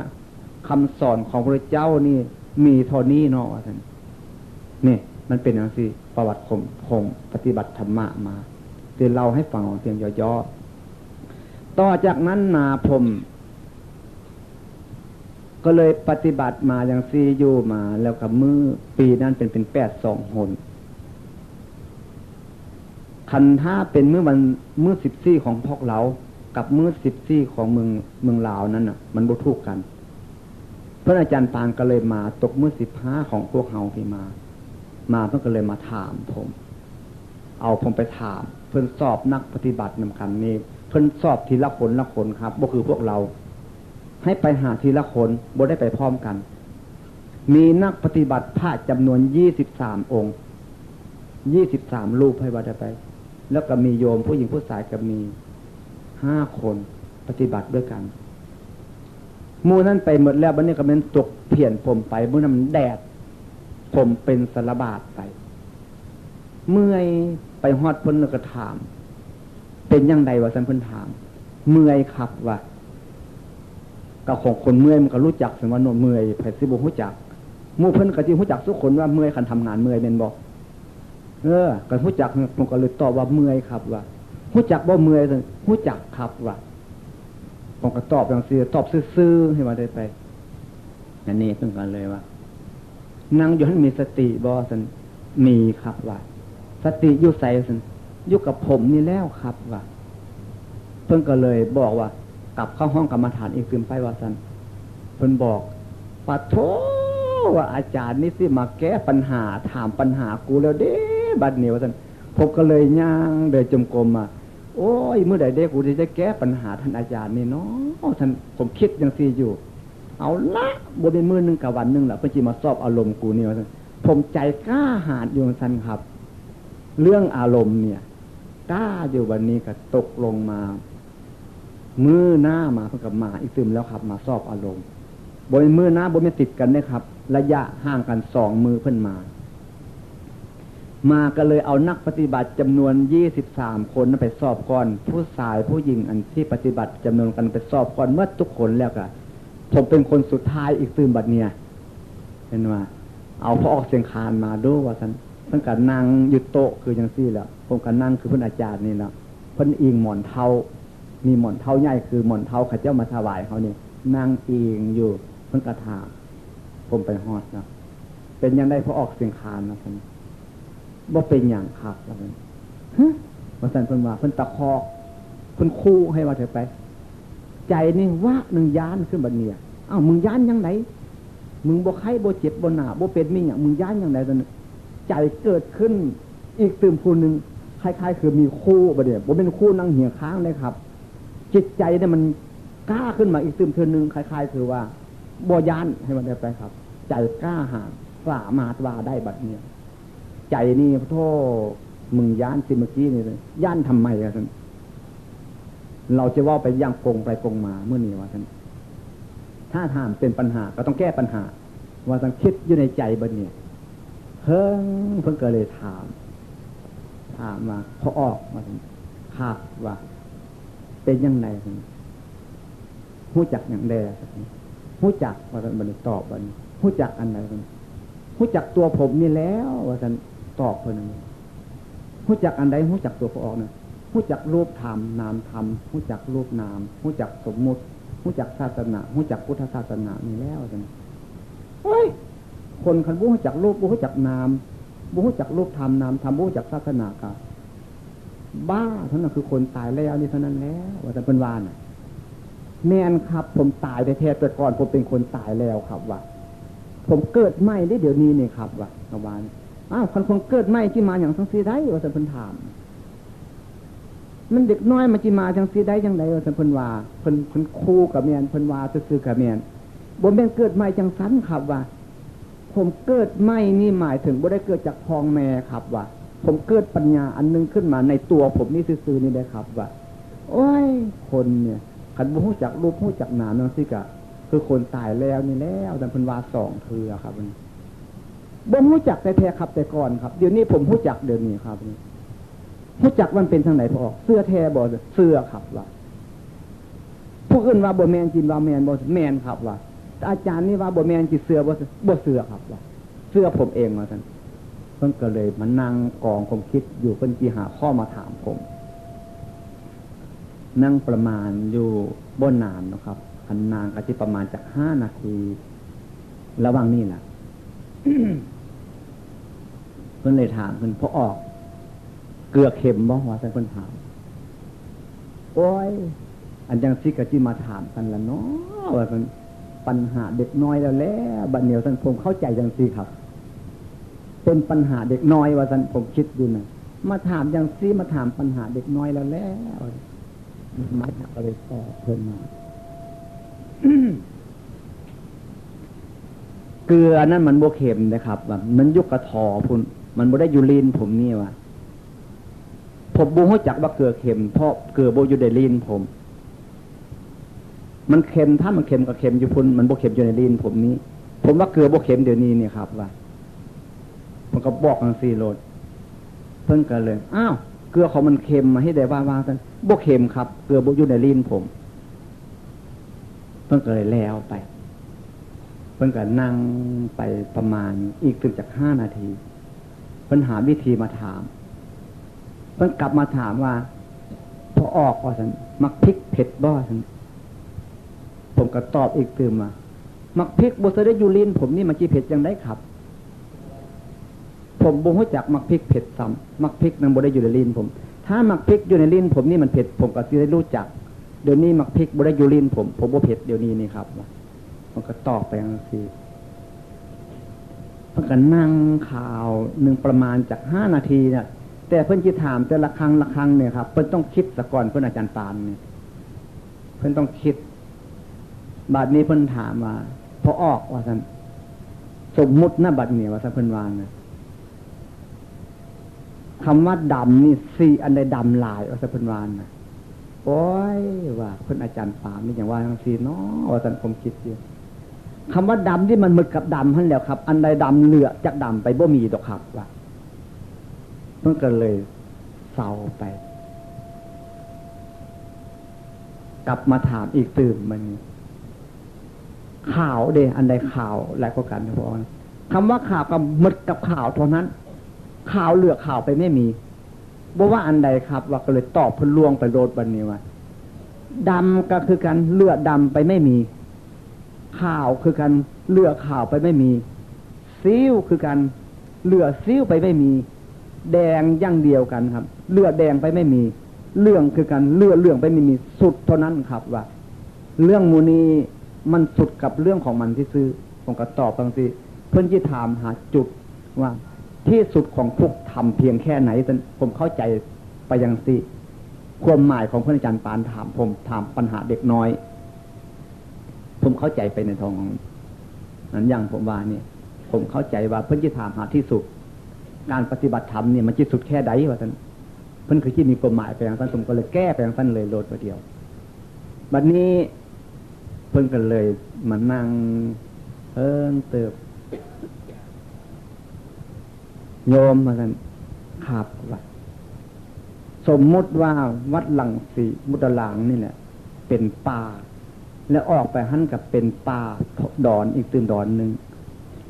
Speaker 1: คำสอนของพระเจ้านี่มีเท่านี้เนาะว่าซั่นนี่มันเป็นอย่างซี่ประวัติผมปฏิบัติธรรมะมาที่เล่าให้ฟังเพียงย่อๆต่อจากนั้นมาผมก็เลยปฏิบัติมาอย่างซี่อยู่มาแล้วกับมื้อปีนั้นเป็น82 หนคันถ้าเป็นมื้อ14ของพวกเรากับมื้อ14ของเมืองลาวนั้นน่ะมันบ่ถูกกันพระอาจารย์ปานก็เลยมาตกมื้อ15ของพวกเฮาที่มา มาเพิ่นก็เลยมาถามผมเอาผมไปถามเพิ่นสอบนักปฏิบัตินำกันนี้เพิ่นสอบทีละคนละคนครับบ่คือพวกเราให้ไปหาทีละคนบ่ได้ไปพร้อมกันมีนักปฏิบัติพระจำนวน23องค์23รูปให้ว่าได้ไปแล้วก็มีโยมผู้หญิงผู้ชายก็มี5คนปฏิบัติด้วยกันหมู่นั้นไปหมดแล้วบัดนี้ก็เป็นตกเพียนผมไปมื้อนั้นแดดผมเป็นสารบาดไปเมื่อยไปฮอดเพิ่นก็ถามเป็นจังได๋ว่าซั่นเพิ่นถามเมื่อยครับว่าก็ของคนเมื่อยมันก็รู้จักสิว่าโนเมื่อยไผสิบ่รู้จักหมู่เพิ่นก็สิรู้จักทุกคนว่าเมื่อยคันทำงานเมื่อยแม่นบ่ก็รู้จักผมก็เลยตอบว่าเมื่อยครับว่ารู้จักบ่เมื่อยซั่นรู้จักครับว่าผมก็ตอบจังซี่ตอบซื่อๆให้ว่าได้ไปอันนี้เพิ่นก็เลยว่านั่งอยู่ให้มีสติบ่ซั่นมีครับว่าสติอยู่ไสซั่นอยู่กับผมนี่แล้วครับว่าเพิ่นก็เลยบอกว่ากลับเข้าห้องกรรมฐานอีกคืนไปว่าซั่นเพิ่นบอกปะโถว่าอาจารย์นี่สิมาแก้ปัญหาถามปัญหากูแล้วเด้บัดนี้ว่าซั่นผมก็เลยย่างเดินจงกรมมาโอ้ยมื้อใดเด้กูสิได้แก้ปัญหาท่านอาจารย์นี่เนาะท่านผมคิดจังซี่อยู่เอาละบ่เป็นมื้อนึงกับวันนึงล่ะเพิ่นสิมาสอบอารมณ์กูนี่ว่าซั่นผมใจกล้าหาญอยู่ซั่นครับเรื่องอารมณ์เนี่ยกล้าอยู่วันนี้ก็ตกลงมามื้อหน้ามาเพิ่นก็มาอีกตึมแล้วครับมาสอบอารมณ์บ่เป็นมื้อหน้าบ่แม่นติดกันเด้ครับระยะห่างกัน2มื้อเพิ่นมาก็เลยเอานักปฏิบัติจำนวน23คนไปสอบก่อนผู้ชายผู้หญิงอันที่ปฏิบัติจำนวนกันไปสอบก่อนเมื่อทุกคนแล้วก็ผมเป็นคนสุดท้ายอีกตึมบัดเนี่ยเห็นว่าเอาพอออกเสียงคานมาดูว่าซั่นเพิ่นก็นั่งอยู่โต๊ะคือจังซี่แหละผมก็นั่งคือเพิ่นอาจารย์นี่แหละเพิ่นอิงหมอนเท้ามีหมอนเท้าใหญ่คือหมอนเท้าเขาเจ้ามาถวายเขานี่นั่งอิงอยู่เพิ่นก็ถามผมไปฮอดนะเป็นยังไงพอออกเสียงคานนะซั่นบ่เป็นหยังครับว่าซั่นว่าซั่นเพิ่นว่าเพิ่นตะคอกเพิ่นคู่ให้ว่าเถอะไปใจนี่ว่านึงย้านขึ้นบัดเนี่ยอ้าวมึงย้านจังไดมึงบ่ไข้บ่เจ็บบ่หน้าบ่เป็นมีหยังมึงย้านจังไดซั่นใจเกิดขึ้นอีกตื่มผู้นึงคล้ายๆคือมีคู่บ่เด้บ่เป็นคู่นั่งเหี่ยค้างเลยครับจิตใจเนี่ยมันกล้าขึ้นมาอีกตื่มเทื่อนึงคล้ายๆคือว่าบ่ย้านให้มันได้ไปครับใจกล้าหาญสามารถว่าได้บัดนี้ใจนี่โธ่มึงย้านสิเมื่อกี้นี่เลยย้านทำไมอ่ะท่านเราจะว่าไปย่างกงไปกงมาเมื่อนี้ว่าท่านถ้าถามเป็นปัญหาก็ต้องแก้ปัญหาว่าต้องคิดอยู่ในใจบัดนี้เพิ่งก็เลยถามมาพอออกมาท่านครับว่าเป็นยังไงท่านรู้จักอย่างใดรู้จักว่าท่านบัดนี้ตอบบัดนี้รู้จักอันใดท่านรู้จักตัวผมนี่แล้วว่าท่านตอบเพิ่นรู้จักอันใดรู้จักตัวพอออกนะรู้จักรูปธรรมนามธรรมรู้จักรูปนามรู้จักสมมุติรู้จักศาสนารู้จักพุทธศาสนานี่แล้วท่านเฮ้ยคนคันบ่รู้จักรูปบ่รู้จักนามบ่รู้จักรูปธรรมนามธรรมบ่รู้จักศาสนาก็บ้าเท่านั้นคือคนตายแล้วนี่เท่านั้นแล้วว่าแต่เพิ่นว่าน่ะแม่นครับผมตายแท้ๆแต่ก่อนผมเป็นคนตายแล้วครับว่าผมเกิดใหม่ได้เดี๋ยวนี้นี่ครับว่าตะวันอ้าวคนเกิดใหม่ที่มาอย่างจังซี่ได้ว่าแต่เพิ่นถามมันเด็กน้อยมาจิมาจังซี่ได้จังได๋ว่าซั่นเพิ่นว่าเพิ่นคู่กับแม่นเพิ่นว่าซื่อๆกับแม่นบ่แม่นเกิดใหม่จังซั่นครับว่าผมเกิดใหม่นี่หมายถึงบ่ได้เกิดจากพ่อแม่ครับว่าผมเกิดปัญญาอันนึงขึ้นมาในตัวผมนี่ซื่อๆนี่ได้ครับว่าโอ้ยคนเนี่ยคันบ่รู้จักรูปรู้จักนามจังซี่ก็คือคนตายแล้วนี่แล้วแต่เพิ่นว่า2เทื่อครับบ่รู้จักแต่แท้ครับแต่ก่อนครับเดี๋ยวนี้ผมรู้จักเดี๋ยวนี้ครับรู้จักมันเป็นทางไหนพอออกเสื้อแท้บ่เสื้อครับว่าผู้อื่นว่าบ่แม่นจินว่าแม่นบ่แม่นครับว่าอาจารย์นี่ว่าบ่แม่นจิเสื้อบ่เสื้อครับว่าเสื้อผมเองว่าซั่นเพิ่นก็เลยมานั่งกองความคิดอยู่เพิ่นสิหาข้อมาถามผมนั่งประมาณอยู่บ่นานนะครับคันนานก็สิประมาณจาก5นาทีระหว่างนี้ล่ะ เพิ่นเลยถามเพิ่นพอออกเกลือเข็มบ่ว่าซั่นเพิ่นถามโอ้ยอันจังซี่ก็สิมาถามกันล่ะเนาะว่าซั่นปัญหาเด็กน้อยแล้วแหละบัดเดี๋ยวท่านผมเข้าใจจังซี่ครับ เป็นปัญหาเด็กน้อยว่าสันผมคิดดูนะมาถามอย่างซี่มาถามปัญหาเด็กน้อยแล้วมาถามอะไรต่อเพิ่มมา เกลือนั่นมันโบเข็มนะครับแบบมันยุกกระทอพุ่นมันโบได้ยูรินผมนี่ว่าผมบูรู้จักว่าเกลือเค็มเพราะเกลือโบอยู่ในลิ้นผมมันเค็มถ้ามันเค็มก็เค็มอยู่พุ่นมันโบเค็มอยู่ในลิ้นผมนี้ผมว่าเกลือโบเค็มเดี๋ยวนี้เนี่ยครับว่ามันก็บอกกันซีโรดเพิ่งกันเลยอ้าวเกลือของมันเค็มมาให้ได้ว่ากันโบเค็มครับเกลือโบอยู่ในลิ้นผมเพิ่งกันเลยแล้วไปเพิ่งกันนั่งไปประมาณอีกถึงจาก5 นาทีเพิ่นหาวิธีมาถามเพิ่นกลับมาถามว่าพอออกว่าสันมักพริกเผ็ดบ่สันผมก็ตอบอีกตื่มมามักพริกบ่เคยได้อยู่ลิ้นผมนี่มันจีเผ็ดยังได้ครับผมบ่รู้จักมักพริกเผ็ดซ้ำมักพริกนั้นบ่ได้อยู่ในลิ้นผมถ้ามักพริกอยู่ในลิ้นผมนี่มันเผ็ดผมก็สิได้รู้จักเดี๋ยวนี้มักพริกบ่ได้อยู่ลิ้นผมบ่เผ็ดเดี๋ยวนี้นี่ครับผมก็ตอบไปจังซี่เพิ่นก็นั่งข่าวนึงประมาณจาก5 นาทีเนี่ยแต่เพิ่นสิถามแต่ละครั้งเนี่ยครับเพิ่นต้องคิดซะก่อนเพิ่นอาจารย์ปานเนี่ยเพิ่นต้องคิดบัดนี้เพิ่นถามว่าพอออกว่าซั่นสมมุตินะบัดนี้ว่าซั่นเพิ่นว่านะคำว่าดำนี่สี่อันใดดำหลายว่าซั่นเพิ่นว่านะโอ้ยว่าเพิ่นอาจารย์ปานนี่อย่างว่าจังซี่เนาะว่าซั่นผมคิดอยู่คำว่าดำที่มันหมดกับดำหั่นแล้วครับอันใดดำเหลือจากดำไปบ่มีดอกครับว่าเพิ่นก็เลยเศร้าไปกลับมาถามอีกตื่มมันข่าวเด้อันใดข่าวหลายกว่ากันพอคำว่าข่าวกับหมดกับข่าวเท่านั้นข่าวเหลือข่าวไปไม่มีบ่ว่าอันใดครับว่าก็เลยตอบเพิ่นลวงไปโลดบัดนี้ว่าดำก็คือกันเลือดดำไปไม่มีข่าวคือกันเลือดข่าวไปไม่มีซิ้วคือกันเลือดซิ้วไปไม่มีแดงอย่างเดียวกันครับเลือดแดงไปไม่มีเรื่องคือกันเลือดเรื่องไปไม่มีสุดเท่านั้นครับว่าเรื่องมูนีมันสุดกับเรื่องของมันที่ซื้อผมก็ตอบบางทีเพื่อนที่ถามหาจุดว่าที่สุดของทุกธรรมเพียงแค่ไหนผมเข้าใจไปยังสิความหมายของพระอาจารย์ปานถามผมถามปัญหาเด็กน้อยผมเข้าใจไปในทองนั้นอย่างผมว่านี่ผมเข้าใจว่าเพื่อนที่ถามหาที่สุดการปฏิบัติธรรมเนี่ยมันจะสุดแค่ใดวะท่านเพิ่นคือที่มีกฎหมายไปอย่างท่านผมก็เลยแก้ไปอย่างท่านเลยโลดประเดียวบัดนี้เพิ่นก็เลยมานั่งเพิ่นเติบโยมมาท่านขับว่าสมมุติว่าวัดหลังสีมุตลางนี่แหละเป็นป่าแล้วออกไปหั่นกับเป็นป่าดอนอีกตื่นดอนนึง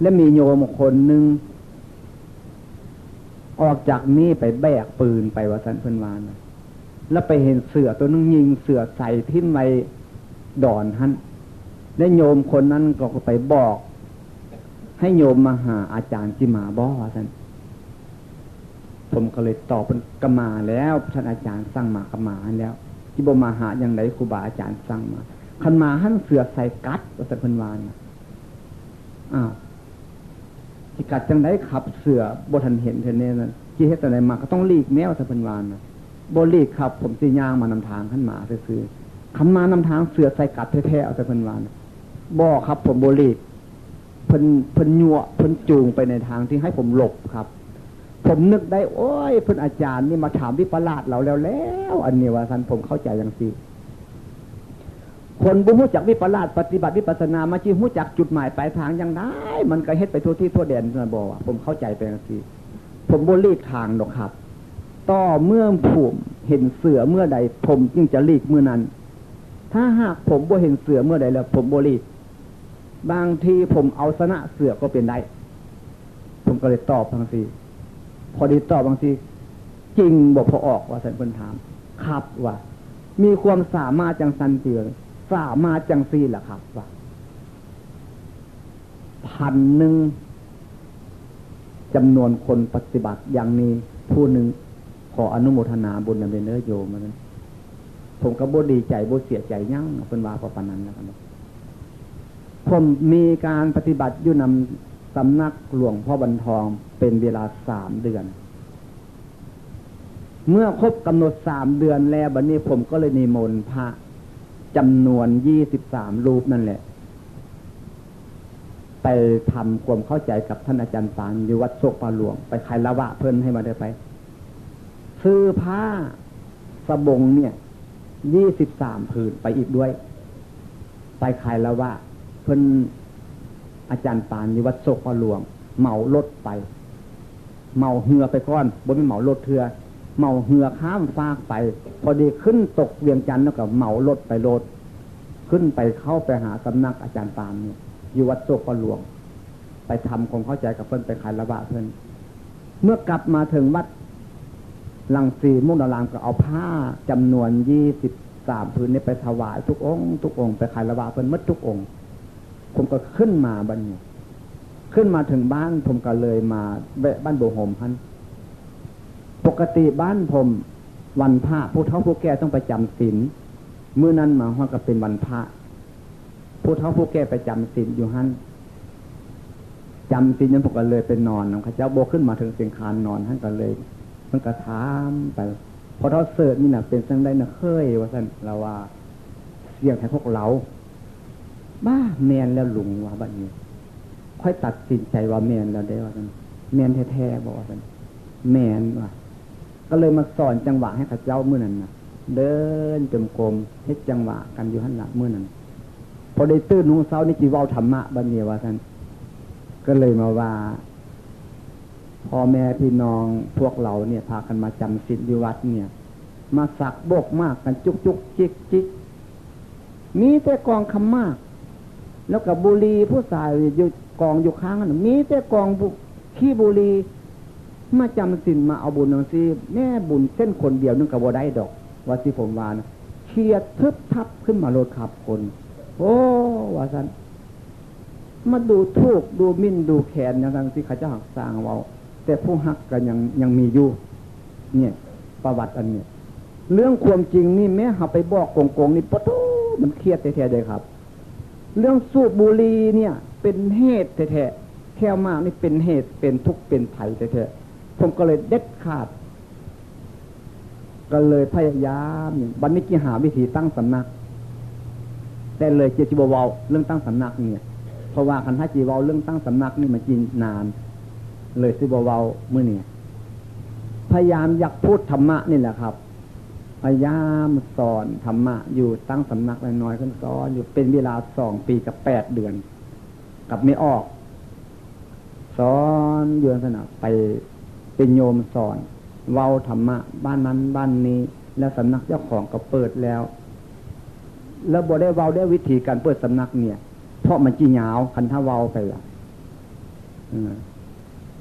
Speaker 1: และมีโยมคนนึงออกจากนี้ไปแบกปืนไปว่าสันเพิ่นวานแล้วไปเห็นเสือตัวนึงยิงเสือใส่ทิ่มไว้ดอนหันและโยมคนนั้นก็ไปบอกให้โยมมาหาอาจารย์จิมาบ่ว่าสันผมก็เลยตอบเป็นกมาแล้วท่านอาจารย์สั่งมากมาแล้วที่บ่มาหาอย่างไรครูบาอาจารย์สั่งมาคันมาหันเสือใส่กัดว่าสันเพิ่นวานอ้าวที่กัดจังไดขับเสือบทันเห็นเท่านี้นั่นที่เฮ็ดแต่ไหนมาก็ต้องลีกแนวสะพานวานนะบ่ลีกครับผมสิย่างมานำทางขึ้นมาซื่อๆคันมานำทางเสือใส่กัดแท้ๆเอาสะพานวานบ่ครับผมบ่ลีกเพิ่นยั่วเพิ่นจูงไปในทางที่ให้ผมหลบครับผมนึกได้โอ้ยเพิ่นอาจารย์นี่มาถามวิปลาสเราแล้วอันนี้ว่าซั่นผมเข้าใจจังซี่คนบ่รู้จักวิปลาสปฏิบัติวิปัสสนามาสิรู้จักจุดหมายปลายทางอย่างไดมันก็เฮ็ดไปทั่วที่ทั่วแดนนั่นบ่ว่าผมเข้าใจไปจังซี่ผมบ่ลีกทางดอกครับต่อเมื่อผมเห็นเสือเมื่อใดผมจึงจะลีกเมื่อนั้นถ้าหากผมบ่เห็นเสือเมื่อใดแล้วผมบ่ลีกบางทีผมเอาชนะเสือก็เป็นได้ผมก็เลยตอบบางทีพอดีตอบบางทีจริงบ่พอออกว่าท่านเพิ่นถามครับว่ามีความสามารถจังซั่นเตือสามารถจังซี่ล่ะครับว่า1,000จำนวนคนปฏิบัติอย่างนี้ผู้หนึ่งขออนุโมทนาบุญนำเด้อโยมนั้นผมก็บ่ดีใจบ่เสียใจยั่งเพิ่นว่าประมาณนั้นนะครับผมมีการปฏิบัติอยู่นำส สำนักหลวงพ่อบรรทองเป็นเวลา3 เดือนเมื่อครบกำหนด3 เดือนแล้วบัดนี้ผมก็เลยนิมนต์พระจำนวน23 รูปนั่นแหละไปทำความเข้าใจกับท่านอาจารย์ปานอยู่วัดโศกปาหลวงไปคายละวะเพิ่นให้มาได้ไปซื้อผ้าสบงเนี่ย23 ผืนไปอีกด้วยไปคายละวะเพิ่นอาจารย์ปานอยู่วัดโศกปาหลวงเหมารถไปเหมาเหือไปก่อนบ่แม่นเหมารถเทือเหมาเหือข้ามฟากไปพอดีขึ้นตกเวียงจันทน์แล้วก็เหมารถไปรถขึ้นไปเข้าไปหาสำนักอาจารย์ปานเนี่ยอยู่วัดโศกปาหลวงไปทำความเข้าใจกับเพิ่นไปคายละวะเพิ่นเมื่อกลับมาถึงวัดลังสีมุกดารามก็เอาผ้าจำนวน23 ผืนนี้ไปถวายทุกองค์ไปคายละวะเพิ่นหมดทุกองค์ผมก็ขึ้นมาบัดนี้ขึ้นมาถึงบ้านผมก็เลยมาแวะบ้านโบโฮมหั่นปกติบ้านผมวันพระผู้เฒ่าผู้แก่ต้องไปจำศีลมื้อนั้นมาฮอดก็เป็นวันพระผู้เฒ่าผู้แก่ไปจำศีลอยู่หั่นจำศีลนั้นผมก็เลยไปนอนนำข้าเจ้าโบขึ้นมาถึงเสียงคานนอนหั่นก็เลยมันก็ถามไปพอเฒ่าเสิร์ชนี่น่ะเป็นจังได๋น่ะเคยว่าซั่นเราว่าเสียงให้พวกเราบ้าแม่นแล้วลุงว่าบัดนี้ค่อยตัดสินใจว่าแม่นแล้วได้ว่าซั่นแม่นแท้ๆบ่ว่าซั่นแม่นว่าก็เลยมาสอนจังหวะให้ข้าเจ้ามื้อนั้นน่ะเดินจงกรมเฮ็ดจังหวะกันอยู่หั่นล่ะมื้อนั้นพอได้ตื่นรุ่งเช้านี่สิเว้าธรรมะบัดนี้ว่าซั่นก็เลยมาว่าพ่อแม่พี่น้องพวกเราเนี่ยพากันมาจำศีลอยู่วัดเนี่ยมาสักโบกมากกันจุกๆจิกๆมีแต่กองคำมากแล้วก็บุหรี่ผู้ชายอยู่กองอยู่ข้างนั้นมีแต่กองขี้บุหรี่มาจำศีลมาเอาบุญจังซี่แม่บุญเส้นคนเดียวนึงก็บ่ได้ดอกว่าสิผมว่านะเครียดทึบทับขึ้นมาโลดขับคนโอ้ว่าซั่นมาดูทูกดูมิ้นดูแขนอย่างนั้นสิเขาเจ้าสร้างเว้าแต่ผู้ฮักก็ยังมีอยู่เนี่ยประวัติอันนี้เรื่องความจริงนี่แม้เฮาไปบอกโกงๆนี่ปะโตมันเครียดแท้ๆเลยครับเรื่องสูบบุหรี่เนี่ยเป็นเหตุแท้ๆแค่มากนี่เป็นเหตุเป็นทุกข์เป็นภัยแท้ๆผมก็เลยเด็ดขาดก็เลยพยายามบัดนี้สิหาวิธีตั้งสำนักแต่เลยจิบ่เว้าเรื่องตั้งสำนักเนี่ยเพราะว่าคันถ้าจิเว้าเรื่องตั้งสำนักนี่มันกินนานเลยสิบ่เว้ามื้อนี้พยายามอยากพูดธรรมะนี่แหละครับพยายามสอนธรรมะอยู่ตั้งสำนักน้อยๆขึ้นสอนอยู่เป็นเวลา2 ปีกับ8 เดือนกับไม่ออกสอนอยู่นั่นน่ะไปเป็นโยมสอนเว้าธรรมะบ้านนั้นบ้านนี้แล้วสำนักเจ้าของก็เปิดแล้วบ่ได้เว้าได้วิธีการเปิดสำนักเนี่ยเพราะมันสิยาวคันถ้าเว้าไปล่ะ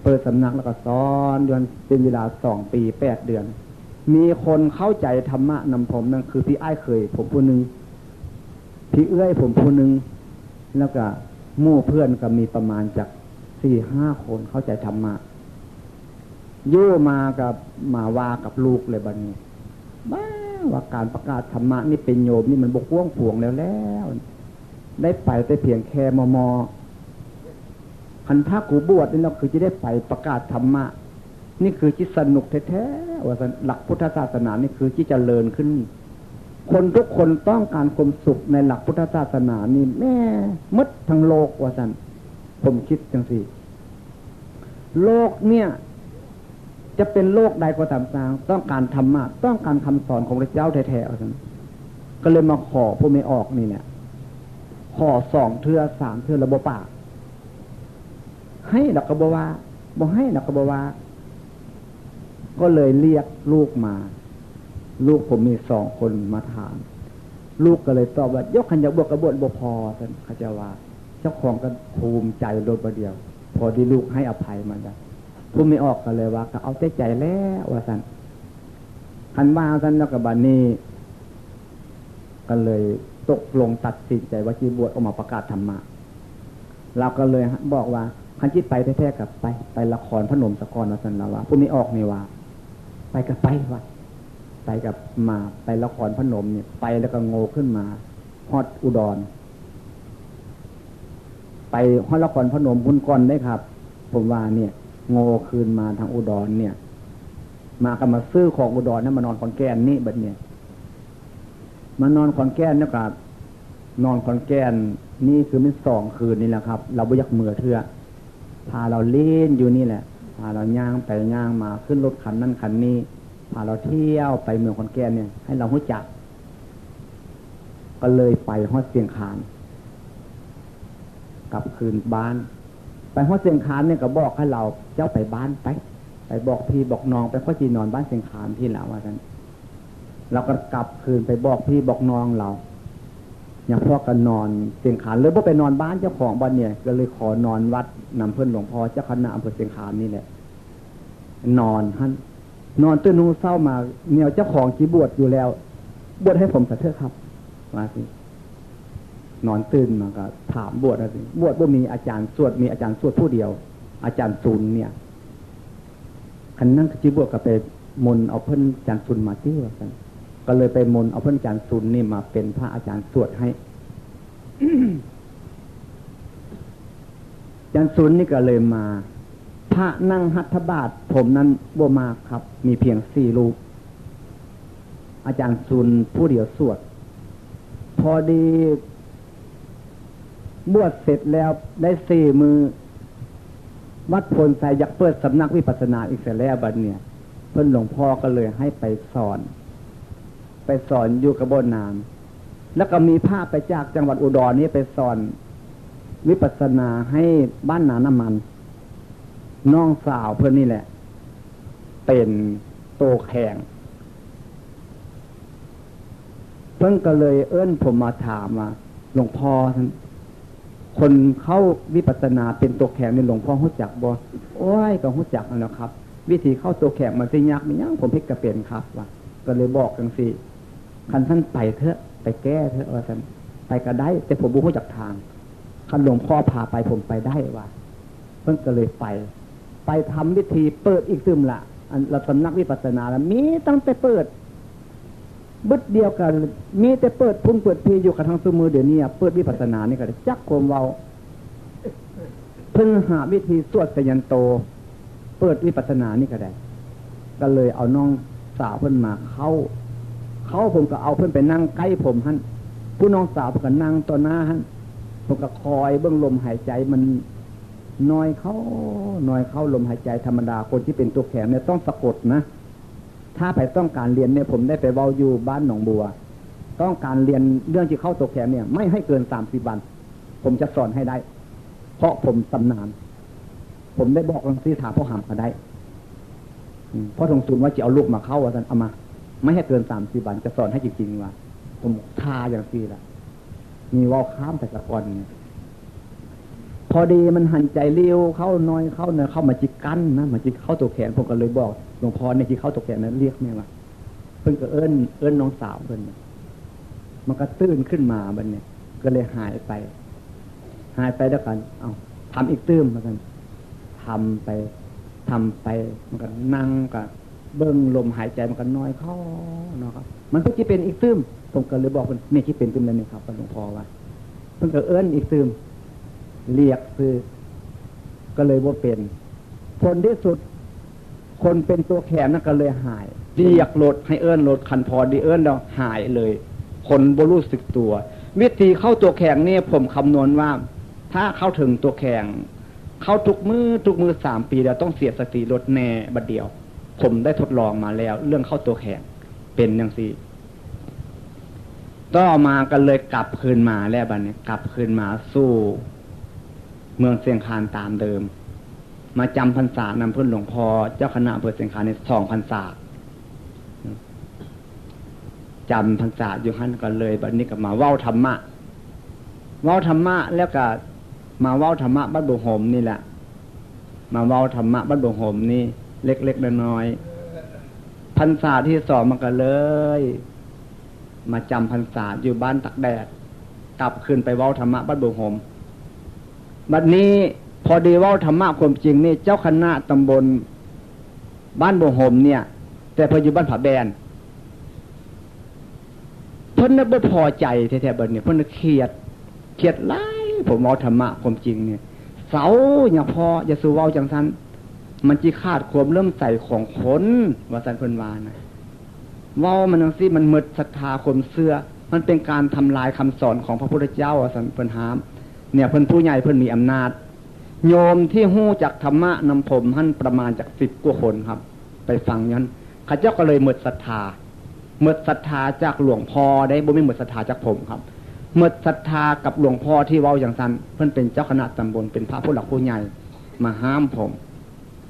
Speaker 1: เปิดสำนักแล้วก็สอนเดือนเป็นเวลา2 ปี 8 เดือนมีคนเข้าใจธรรมะนำผมนั่นคือพี่อ้ายเคยผมผู้นึงพี่เอื้อยผมผู้นึงแล้วก็หมู่เพื่อนก็มีประมาณจาก 4-5 คนเข้าใจธรรมะอยู่มากับมาว่ากับลูกเลยบัดนี้บ้าว่าการประกาศธรรมะนี่เป็นโยมนี่มันบกพร่องผวงแล้วได้ไปแต่เพียงแค่มอคันพระกูบวชนี่เราคือจะได้ไปประกาศธรรมะนี่คือจิตสนุกแท้ๆว่าหลักพุทธศาสนานี่คือจิตเจริญขึ้นคนทุกคนต้องการความสุขในหลักพุทธศาสนานี่แม่มดทั้งโลกว่าซั่นผมคิดจังซี่โลกเนี่ยจะเป็นโลกใดก็ตามต้องการธรรมะต้องการคำสอนของพระเจ้าแท้ๆว่าซั่นก็เลยมาขอผู้ไม่ออกนี่เนี่ยขอ2 เทื่อ 3 เทื่อแล้วบ่ปากให้ดอกก็บ่ว่าบ่ให้ดอกก็บ่ว่าก็เลยเรียกลูกมาลูกผมมี2 คนมาถามลูกก็เลยตอบว่ายกขันอยากบวชก็บวชบ่พอท่านเขาจะว่าเจ้าของก็ภูมิใจโดดประเดียวพอที่ลูกให้อภัยมันได้ผู้ไม่ออกก็เลยว่าก็เอาใจแล้วว่าซั่นคันว่าซั่นแล้วก็บัดนี้ก็เลยตกลงตัดสินใจว่าสิบวชออกมาประกาศธรรมะเราก็เลยบอกว่าคันจิตไปแท้ๆกับไปละครพนมสกรว่าซั่นแล้วว่าผู้ไม่ออกนี่ว่าไปก็ไปว่าไปกับมาไปละครพนมเนี่ยไปแล้วก็โง่ขึ้นมาฮอดอุดร ไปฮอดนครพนมพุ่นก่อนได้ครับผมว่าเนี่ยโง่คืนมาทางอุดรเนี่ยมากันมาซื้อของอุดรนั่นมานอนขอนแก่นนี่บัดเนี่ยมานอนขอนแก่นนะครับนอนขอนแก่นนี่คือมัน2 คืนนี่แหละครับเราบ่อยากเมื่อเถื่อพาเราเล่นอยู่นี่แหละพาเราย่างไปย่างมาขึ้นรถคันนั้นคันนี้พาเราเที่ยวไปเมืองขอนแก่นเนี่ยให้เรารู้จักก็เลยไปฮอดเชียงคานกลับคืนบ้านไปฮอดเชียงคานเนี่ยก็บอกให้เราเจ้าไปบ้านไปบอกพี่บอกน้องไปข้อจีนอนบ้านเชียงคานที่เราว่ากันเราก็กลับคืนไปบอกพี่บอกน้องเราอย่างพ่อก็นอนเชียงคานเลยบ่ไปนอนบ้านเจ้าของบ้านเนี่ยก็เลยขอนอนวัดนำเพื่อนหลวงพ่อเจ้าคณะอำเภอเชียงคานนี่แหละนอนหั่นนอนตื่นนู่เศร้ามาเนี่ยเจ้าของจีบวชอยู่แล้วบวชให้ผมสักเถอะครับว่าสินอนตื่นมาก็ถามบวชนะสิบวชบ่มีอาจารย์สวดมีอาจารย์สวดผู้เดียวอาจารย์ซุนเนี่ยคันนั่งจีบวชก็ไปมนเอาเพิ่นอาจารย์ซุนมาที่ว่ากันก็เลยไปมนเอาเพิ่นอาจารย์ซุนนี่มาเป็นพระอาจารย์สวดให้ อาจารย์ซุนนี่ก็เลยมาพระนั่งหัตถบาทผมนั้นบ่มากครับมีเพียง4 รูปอาจารย์ซุนผู้เดียวสวดพอดีบวชเสร็จแล้วได้4 มือวัดพลไสอยากเปิดสำนักวิปัสสนาอีกเสร็จแล้วบัดเนี่ยเพิ่นหลวงพ่อก็เลยให้ไปสอนอยู่กับบ่อนำแล้วก็มีภาพไปจากจังหวัดอุดรนี้ไปสอนวิปัสสนาให้บ้านนาน้ำมันน้องสาวเพิ่นนี่แหละเป็นโตแข่งเพิ่นก็เลยเอิ้นผมมาถามว่าหลวงพ่อท่านคนเข้าวิปัสสนาเป็นตัวแข็งในหลวงพ่อรู้จักบ่โอ้ยก็รู้จักนั่นแหละครับวิธีเข้าตัวแข็งมันสิยากมีหยังผมเฮ็ดก็เป็นครับว่าก็เลยบอกจังซี่คันท่านไปเถอะไปแก้เถอะว่าท่านไปก็ได้แต่ผมบ่รู้จักทางคันหลวงพ่อพาไปผมไปได้ว่าเพิ่นก็เลยไปทำวิธีเปิดอีกซึมละอันเราสำนักวิปัสสนาแล้วมีตั้งแต่เปิดบึดเดียวกันมีแต่เปิดพุ่งเปิดพีอยู่กับทางซุมือเดี๋ยวนี้เปิดวิปัสสนานี่ก็จักความเว้าเพิ่นหาวิธีสวดสยันโตเปิดวิปัสสนานี่ก็ได้ก็เลยเอาน้องสาวเพิ่นมาเข้าผมก็เอาเพิ่นไปนั่งใกล้ผมหั่นผู้น้องสาวเพิ่นก็นั่งต่อหน้าหั่นผมก็คอยเบิ่งลมหายใจมันน้อยเข้าลมหายใจธรรมดาคนที่เป็นตัวแข็งเนี่ยต้องสะกดนะถ้าไปต้องการเรียนเนี่ยผมได้ไปเว้าอยู่บ้านหนองบัวต้องการเรียนเรื่องที่เข้าตัวแข็งเนี่ยไม่ให้เกิน30 วันผมจะสอนให้ได้เพราะผมชำนาญผมได้บอกลังสีถามพ่อหามก็ได้เพราะทงศูนย์ว่าจะเอาลูกมาเข้าว่าท่านเอามาไม่ให้เกิน30 วันจะสอนให้จริงๆว่าผมทาอย่างซี่ละมีว่าข้ามแต่ละก่อนพอดีมันหันใจเลี้ยวเข้าน้อยเข้าเนื้อเข้ามาจิกกั้นนะมาจิกเข้าตัวแขนผมก็เลยบอกหลวงพ่อในจิกเข้าตัวแขนนั้นเรียกแม่ว่าเพิ่นก็เอิ้นน้องสาวเพิ่นมันก็ตื่นขึ้นมาบัดเนี่ยก็เลยหายไปแล้วกันเอาทำอีกตื้มแล้วกันทำไปมันก็นั่งก็เบิ่งลมหายใจมันก็น้อยเข้าเนาะครับมันก็จะเป็นอีกตื้มผมก็เลยบอกเพิ่นนี่ที่เป็นตื้มแล้วนี่ครับหลวงพ่อว่าเพิ่นก็เอิ้นอีกตื้มเรียกคือก็เลยว่าเป็นผลที่สุดคนเป็นตัวแขนนั่นก็เลยหายเรียกรถให้เอิ้นรถคันพอดีเอิ้นแล้วหายเลยคนบ่รู้สึกตัววิธีเข้าตัวแข็งนี่ผมคำนวณว่าถ้าเข้าถึงตัวแข็งเข้าทุกมือ3 ปีแล้วต้องเสียสติลดแน่บัดเดียวผมได้ทดลองมาแล้วเรื่องเข้าตัวแข็งเป็นอย่างซี่ต่อมากันเลยกลับคืนมาแล้วบัดนี้กลับคืนมาสู้เมืองเชียงคานตามเดิมมาจำพรรษานำเพื่อนหลวงพ่อเจ้าคณะอำเภอเชียงคานใน2 พรรษาจำพรรษาอยู่หั่นก็เลยบัดนี้ก็มาเว้าธรรมะแล้วก็มาเว้าธรรมะบ้านบุงโฮมนี่แหละมาเว้าธรรมะบ้านบุงโฮมนี่เล็กๆน้อยๆพรรษาที่2มันก็เลยมาจำพรรษาอยู่บ้านตักแดดกลับขึ้นไปเว้าธรรมะบ้านบุงโฮมบัดนี้พอดีเว้าธรรมะความจริงนี่เจ้าคณะตำบลบ้านบุงโฮมเนี่ยแต่พออยู่บ้านผาแบนเพิ่นน่ะบ่พอใจแท้ๆบัดนี้เพิ่นเครียดหลาย ผมเอาธรรมะความจริงเนี่ยเสาอย่าพออย่าสู้เว้าจังซั่นมันจิขาดความเริ่มใส่ของคนว่าซั่นเพิ่นว่านะเว้ามันจังซี่มันหมดศรัทธาความเชื่อมันเป็นการทำลายคำสอนของพระพุทธเจ้าว่าซั่นเพิ่นห้ามเนี่ยเพิ่นผู้ใหญ่เพิ่นมีอำนาจโยมที่ฮู้จักธรรมะนำผมหั่นประมาณจาก10กว่าคนครับไปฟังนั้นข้าเจ้าก็เลยหมดศรัทธาหมดศรัทธาจากหลวงพ่อได้บ่มีหมดศรัทธาจากผมครับหมดศรัทธากับหลวงพ่อที่เว้าอย่างนั้นเพิ่นเป็นเจ้าคณะตำบลเป็นพระผู้หลักผู้ใหญ่มาห้ามผม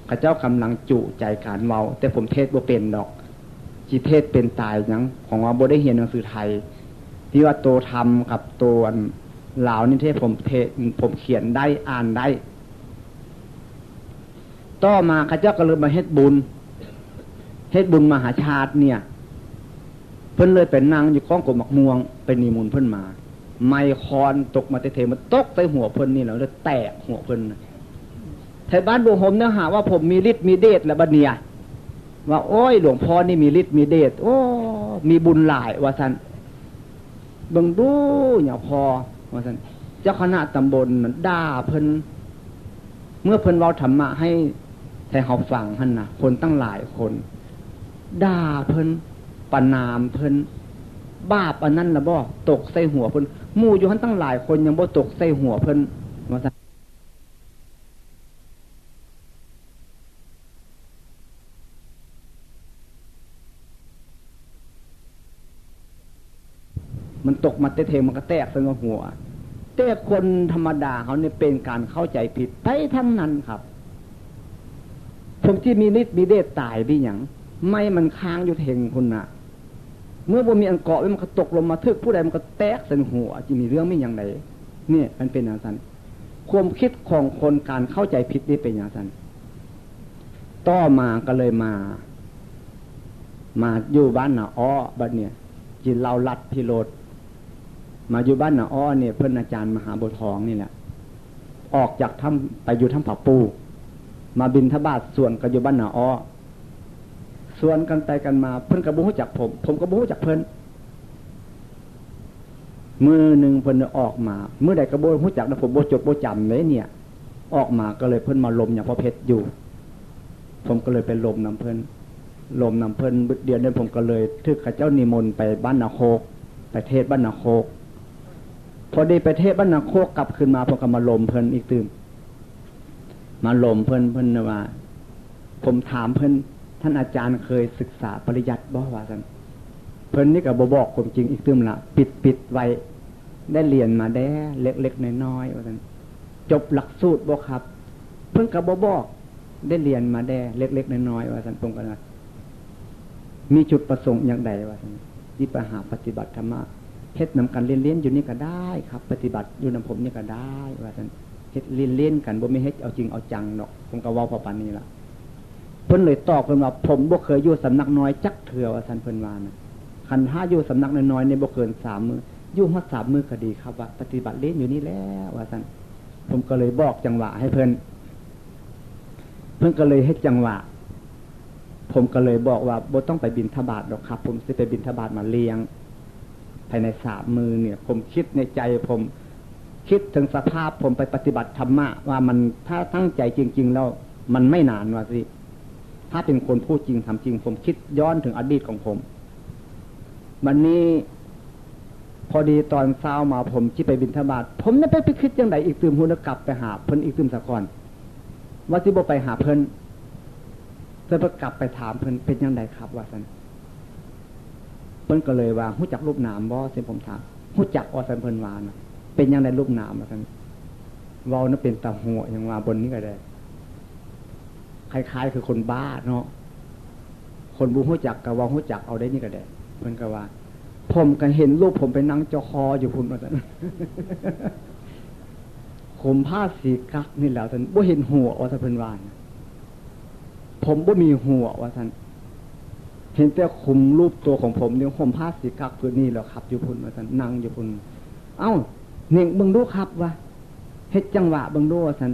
Speaker 1: ข้าเจ้ากำลังจุใจการเว้าแต่ผมเทศบ่เป็นดอกจิเทศเป็นตายหยังของว่าบ่ได้เรียนหนังสือไทยที่ว่าโตธรรมกับตัวลาวนี่เทศผมเขียนได้อ่านได้ต่อมาข้าเจ้าก็เลยมาเฮ็ดบุญมหาชาติเนี่ยเพิ่นเลยเป็นนางอยู่ก้องกบหมักม่วงเป็นนิมนต์เพิ่นมาไมคอนตกมาเทมันตกใส่หัวเพิ่นนี่แล้วเลยแตกหัวเพิ่นไทบ้านดวงผมเนี่ยหาว่าผมมีฤทธิ์มีเดชแล้วบัดเนี่ยว่าโอ้ยหลวงพ่อนี่มีฤทธิ์มีเดชโอ้มีบุญหลายว่าซั่นเบิ่งดูอย่าพอว่าซั่นเจ้าคณะตำบลนั้นด่าเพิ่นเมื่อเพิ่นเว้าธรรมะให้เฮาฟังหั่นน่ะคนตั้งหลายคนด่าเพิ่นประณามเพิ่นบาปอันนั้นล่ะบ่ตกใส่หัวเพิ่นหมู่อยู่หั่นตั้งหลายคนยังบ่ตกใส่หัวเพิ่นว่าซั่นมันตกมาเตะมันก็แตกใส่หัวแต่คนธรรมดาเขาเนี่ยเป็นการเข้าใจผิดไปทั้งนั้นครับผมที่มีฤทธิ์มีเดชตายพี่หยังไม่มันค้างอยู่เทงคุณน่ะเมื่อบ่มีอันเกาะมันก็ตกลงมาทึกผู้ใดมันก็แตกใส่หัวจะมีเรื่องไม่อย่างไรเนี่ยมันเป็นอย่างนั้นความคิดของคนการเข้าใจผิดนี่เป็นอย่างนั้นต่อมาก็เลยมาอยู่บ้านน่ะอ้อบัดเนี่ยจินเราลัดพิโรธมาอยู่บ้านน่ะอ้อเนี่ยเพิ่นอาจารย์มหาบุตรทองนี่แหละออกจากถ้ำไปอยู่ถ้ำผักปูมาบิณฑบาตส่วนกันอยู่บ้านน่ะอ้อส่วนกันไปกันมาเพิ่นก็บ่ฮู้จักผมก็บ่ฮู้จักเพิ่นมื้อนึงเพิ่นออกมามื้อใดก็บ่ฮู้จักนะผมบ่จดบ่จำเลยเนี่ยออกมาก็เลยเพิ่นมาลมอย่างพ่อเพชรอยู่ผมก็เลยไปลมนำเพิ่นเดือนนั้นผมก็เลยทึกข้าเจ้านิมนต์ไปบ้านนาโคกไปเทศบ้านนาโคกพอได้ไปเทศบ้านนาโคกกลับขึ้นมาผมก็มาลมเพิ่นอีกตื่นมาลมเพิ่นว่าผมถามเพิ่นท่านอาจารย์เคยศึกษาปริยัติบ่ว่าซั่นเพิ่นนี่ก็บ่บอกความจริงอีกตื่นละปิดไว้ได้เรียนมาแด้เล็กๆน้อยๆว่าซั่นจบหลักสูตรบ่ครับเพิ่นก็บ่บอกได้เรียนมาแด้เล็กๆน้อยๆว่าซั่นผมก็ว่ามีจุดประสงค์อย่างใดว่าซั่นที่ไปหาปฏิบัติธรรมะเฮ็ดนำกันเรียนๆอยู่นี่ก็ได้ครับปฏิบัติอยู่นำผมนี่ก็ได้ว่าซั่นเฮ็ดเล่นๆกันบ่มีเฮ็ดเอาจริงเอาจังเนาะผมก็เว้าพอปานนี้ล่ะเพิ่นเลยตอบเพิ่นว่าผมบ่เคยอยู่สำนักน้อยจักเทื่อว่าซั่นเพิ่นว่านะคันถ้าอยู่สำนักน้อยๆนี่บ่เกิน3มื้ออยู่ฮอด3มื้อก็ดีครับว่าปฏิบัติเล่นอยู่นี่แล้วว่าซั่นผมก็เลยบอกจังหวะให้เพิ่นก็เลยเฮ็ดจังหวะผมก็เลยบอกว่าบ่ต้องไปบิณฑบาตหรอกครับผมสิไปบิณฑบาตมาเลี้ยงภายใน3มื้อเนี่ยผมคิดในใจผมคิดถึงสภาพผมไปปฏิบัติธรรมะว่ามันถ้าตั้งใจจริงๆแล้วมันไม่นานว่าสิถ้าเป็นคนพูดจริงทำจริงผมคิดย้อนถึงอดีตของผมวันนี้พอดีตอนเช้ามาผมที่ไปบิณฑบาตผมเนี่ยไปคิดจังไดอีกตื่มหูกลับไปหาเพิ่นอีกตื่มสะก่อนว่าสิบ่ไปหาเพิ่นเพิ่นกลับไปถามเพิ่นเป็นจังไดครับว่าซั่นเพิ่นก็เลยว่าฮู้จักรูปนามบ่สิผมถามฮู้จักว่าซั่นเพิ่นว่านะเป็นจังไดรูปนามว่าซั่นเว้านั้นเป็นตาหัวอย่างว่าบนนี้ก็ได้คล้ายๆคือคนบ้าเนาะคนบ่ฮู้จักก็ว่าฮู้จักเอาได้นี่ก็ได้เพิ่นก็ว่าผมก็เห็นรูปผมไปนั่งจ่อคออยู่พุ่นว่าซั่นผมผ้าสีกักนี่แหละท่านบ่เห็นหัวว่าท่านเพิ่นว่าผมบ่มีหัวว่าท่านเห็นแต่คุมรูปตัวของผมเนี่ยผมผ้าสีกักตัวนี้แล้วครับอยู่พุ่นว่าท่านนั่งอยู่พุ่นเอ้าเน่งเบิ่งดูครับว่าเฮ็ดจังหวะเบิ่งดูว่าท่าน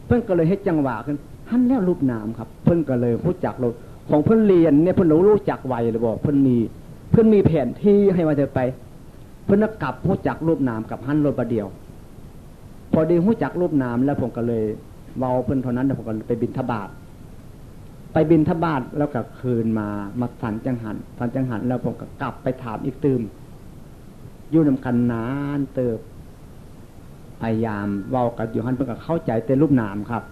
Speaker 1: เพิ่นก็เลยเฮ็ดจังหวะขึ้นหันแล้วรูปนามครับเพิ่นก็เลยรู้จักเราของเพิ่นเรียนเนี่ยเพิ่นรู้จักไวหรือบ่เพิ่นมีแผนที่ให้ว่าจะไปเพิ่นกลับรู้จักรูปนามกับหันรถประเดียว พอดีหู้จักรูปนามแล้วผมก็เลยเว้าเพิ่นเท่านั้นแล้วผมก็ไปบิณฑบาตแล้วก็คืนมาสันจังหันแล้วผมก็กลับไปถามอีกตื่มอยู่นำกันนานเติบพยายามเว้ากับอยู่หันเพิ่นก็เข้าใจแต่รูปนามครับ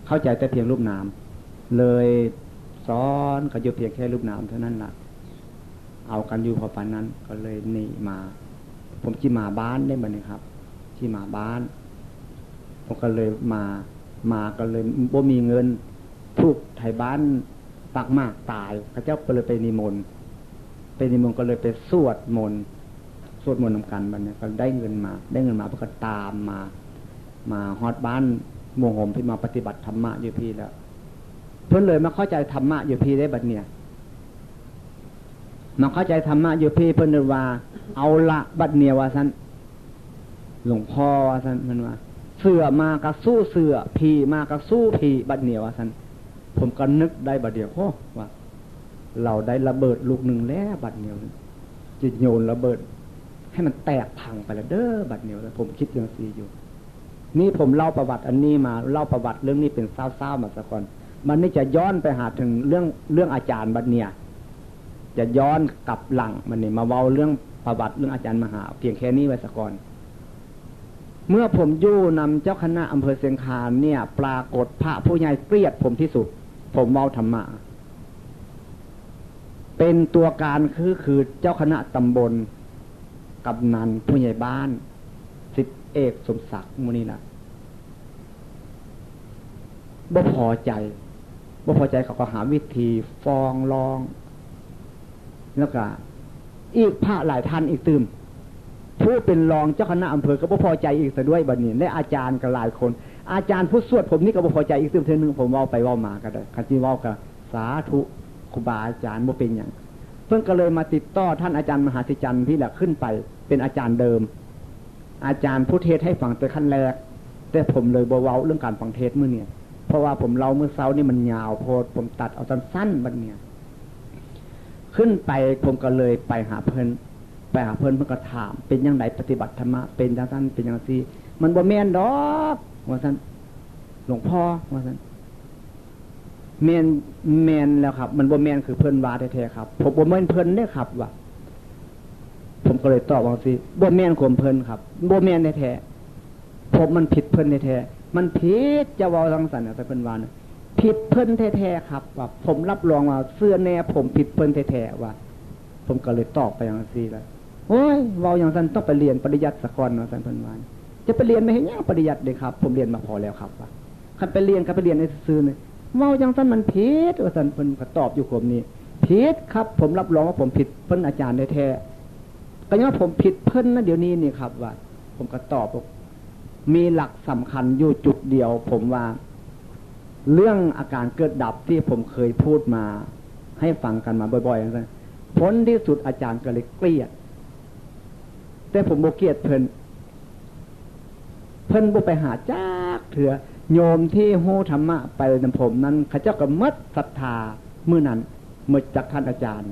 Speaker 1: เข้าใจแต่เพียงรูปนามเลยสอนก็อยู่เพียงแค่รูปนามเท่านั้นล่ะเอากันอยู่พอปานนั้นก็เลยหนีมาผมที่มาบ้านได้บัดนี้ครับที่มาบ้านผมก็เลยมาก็เลยบ่มีเงินทุกไทยบ้านปากมากตายพระเจ้าก็เลยไปนิมนต์ก็เลยไปสวดมนต์นำกันบัดนี้ก็ได้เงินมาเพื่อก็ตามมาฮอดบ้านโมโหมที่มาปฏิบัติธรรมะอยู่พี่แล้วเพิ่นเลยมาเข้าใจธรรมะอยู่พี่ได้บัดเนี่ยมาเข้าใจธรรมะอยู่พี่เพิ่นเลยว่าเอาละบัดเนี่ยว่าซั่นหลวงพ่อว่าซั่นมันว่าเสือมาก็สู้เสือผีมาก็สู้ผีบัดเนี่ยว่าซั่นผมก็นึกได้บัดเดียวโอ้ว่าเราได้ระเบิดลูกนึงแล้วบัดเนี่ยจะโยนระเบิดให้มันแตกพังไปแล้วเด้อบัดเนี่ยผมคิดอย่างซี่อยู่นี่ผมเล่าประวัติอันนี้มาเล่าประวัติเรื่องนี้เป็นเศร้าๆมาซะก่อนมันนี่จะย้อนไปหาถึงเรื่องอาจารย์บัดเนี่ยจะย้อนกลับหลังมันนี่มาเว้าเรื่องประวัติเรื่องอาจารย์มหาเพียงแค่นี้ไว้ซะก่อนเมื่อผมอยู่นำเจ้าคณะอำเภอเชียงคานเนี่ยปรากฏพระผู้ใหญ่เกลียดผมที่สุดผมเว้าธรรมะเป็นตัวการคือเจ้าคณะตำบลกำนันผู้ใหญ่บ้านสิทธิเอกสมศักดิ์มูนี่นะบ่พอใจเขาก็หาวิธีฟ้องร้องแล้วก็อีกพระหลายท่านอีกตื่มผู้เป็นรองเจ้าคณะอำเภอก็บ่พอใจอีกซะด้วยบัดนี้และอาจารย์ก็หลายคนอาจารย์ผู้สวดผมนี่ก็บ่พอใจอีกตื่มเทื่อนึงผมเว้าไปเว้ามาก็ได้คันสิเว้าก็สาธุครูบาอาจารย์บ่เป็นหยังเพิ่นก็เลยมาติดต่อท่านอาจารย์มหาสิจันทร์พี่แหละขึ้นไปเป็นอาจารย์เดิมอาจารย์ผู้เทศให้ฟังแต่ขั้นแรกแต่ผมเลยบ่เว้าเรื่องการฟังเทศมื้อนี้เพราะว่าผมเล่าเมื่อเช้านี่มันยาวโพดผมตัดเอาสั้นๆบัดเนี่ยขึ้นไปผมก็เลยไปหาเพิ่นเพิ่นก็ถามเป็นจังไดปฏิบัติธรรมะเป็นจังซั่นเป็นจังซี่มันบ่แม่นดอกว่าซั่นหลวงพ่อว่าซั่นแม่นแล้วครับมันบ่แม่นคือเพิ่นว่าแท้ๆครับผมบ่แม่นเพิ่นเด้ครับว่าผมก็เลยตอบว่าสิบ่แม่นข่มเพิ่นครับบ่แม่นแท้ๆผมมันผิดเพิ่นแท้ๆมันผิดจะเว้าจังซั่นน่ะแต่เพิ่นว่าน่ะผิดเพิ่นแท้ๆครับว่าผมรับรองว่าเสื้อแน่ผมผิดเพิ่นแท้ๆว่าผมก็เลยตอบไปอย่างซี่แล้วโอ้ยเว้าอย่างซั่นต้องไปเรียนปริยัติซะก่อนว่าซั่นเพิ่นว่าจะไปเรียนไม่เฮ็ดหยังปริยัติเด้ครับผมเรียนมาพอแล้วครับว่าคันไปเรียนก็ไปเรียนในซื่อๆนี่เว้าอย่างซั่นมันผิดว่าซั่นเพิ่นก็ตอบอยู่ผมนี่ผิดครับผมรับรองว่าผมผิดเพิ่นอาจารย์แท้ๆก็ยังว่าผมผิดเพิ่นนะเดี๋ยวนี้นี่ครับว่าผมก็ตอบมีหลักสำคัญอยู่จุดเดียวผมว่าเรื่องอาการเกิดดับที่ผมเคยพูดมาให้ฟังกันมาบ่อยๆอย่างนั้นผลที่สุดอาจารย์ก็เลยเกลียดแต่ผมบ่เกลียดเพิ่นบ่ไปหาจักเถื่อโยมที่โหธรรมะไปนำผมนั้นเขาเจ้าก็หมดศรัทธามื้อนั้นหมดจากท่านอาจารย์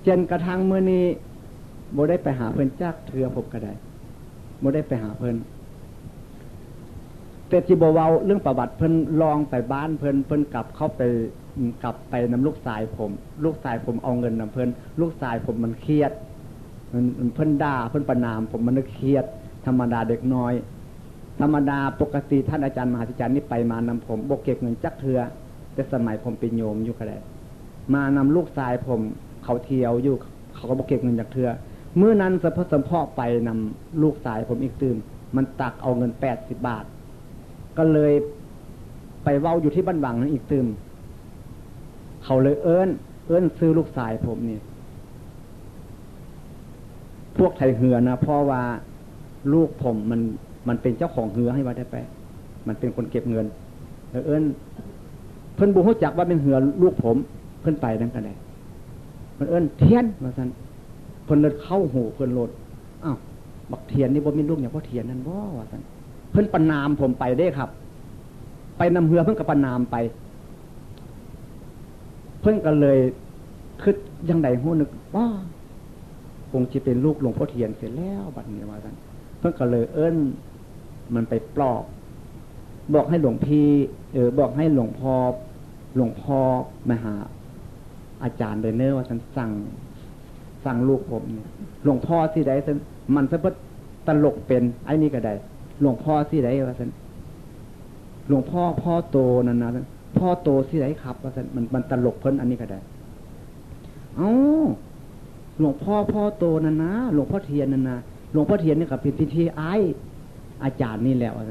Speaker 1: จนกระทั่งมื้อนี้บ่ได้ไปหาเพิ่นจักเถื่อผมก็ได้บ่ได้ไปหาเพิ่นแต่ที่บ่เว้าเรื่องประวัติเพิ่นลองไปบ้านเพิ่นกลับเข้าไปกลับไปนำลูกชายผมเอาเงินนำเพิ่นลูกชายผมมันเครียดมันเพิ่นด่าเพิ่นประณามผมมันเครียดธรรมดาเด็กน้อยธรรมดาปกติท่านอาจารย์มหาสิจันทร์นี่ไปมานำผมบ่เก็บเงินจักเทื่อแต่สมัยผมเป็นโยมอยู่ก็ได้มานำลูกชายผมเขาเที่ยวอยู่เขาก็บ่เก็บเงินจักเทื่อมื้อนั้นสะพะสะเพาะไปนำลูกชายผมอีกตื่มมันตักเอาเงิน80 บาทก็เลยไปเว้าอยู่ที่บ้านวังนั้นอีกตื่มเขาเลยเอิ้นซื้อลูกชายผมนี่พวกไทยเหือนะเพราะว่าลูกผมมันเป็นเจ้าของเหือให้ว่าได้ไปมันเป็นคนเก็บเงินเอิ้นเพิ่นบ่ฮู้จักว่าเป็นเหือลูกผมเพิ่นไปนั่นก็ได้เพิ่นเอิ้นเทียนว่าซั่นเพิ่นเลยเข้าหูเพิ่นโลดอ้าวบักเทียนนี่บ่มีลูกหยังบ่เทียนนั่นบ่ว่าซั่นเพิ่นประณามผมไปเด้ครับไปนำเหือเพิ่นก็ประณามไปเพิ่นก็เลยคิดจังได๋ฮู้นึกว่าคงสิเป็นลูกหลวงพ่อเทียนเสร็จแล้วบัดนี้ว่าซั่น พิ่นก็เลยมันไปปลอบบอกให้หลวงพี่บอกให้หลวงพ่อมาหาอาจารย์เลยเนอะว่าท่านสั่งลูกผมเนี่ยหลวงพ่อที่ใดท่านมันซะเพิ่นตลกเป็นไอ้นี่ก็ได้หลวงพ่อที่ใดว่าท่านหลวงพ่อโตนั่นนะพ่อโตที่ไหนครับว่ามันตลกเพิ่นอันนี้ก็ได้หลวงพ่อโตนั่นนะหลวงพ่อเทียนนั่นนะหลวงพ่อเทียนนี่กับเป็นพิธีอาจารย์นี่แหละว่า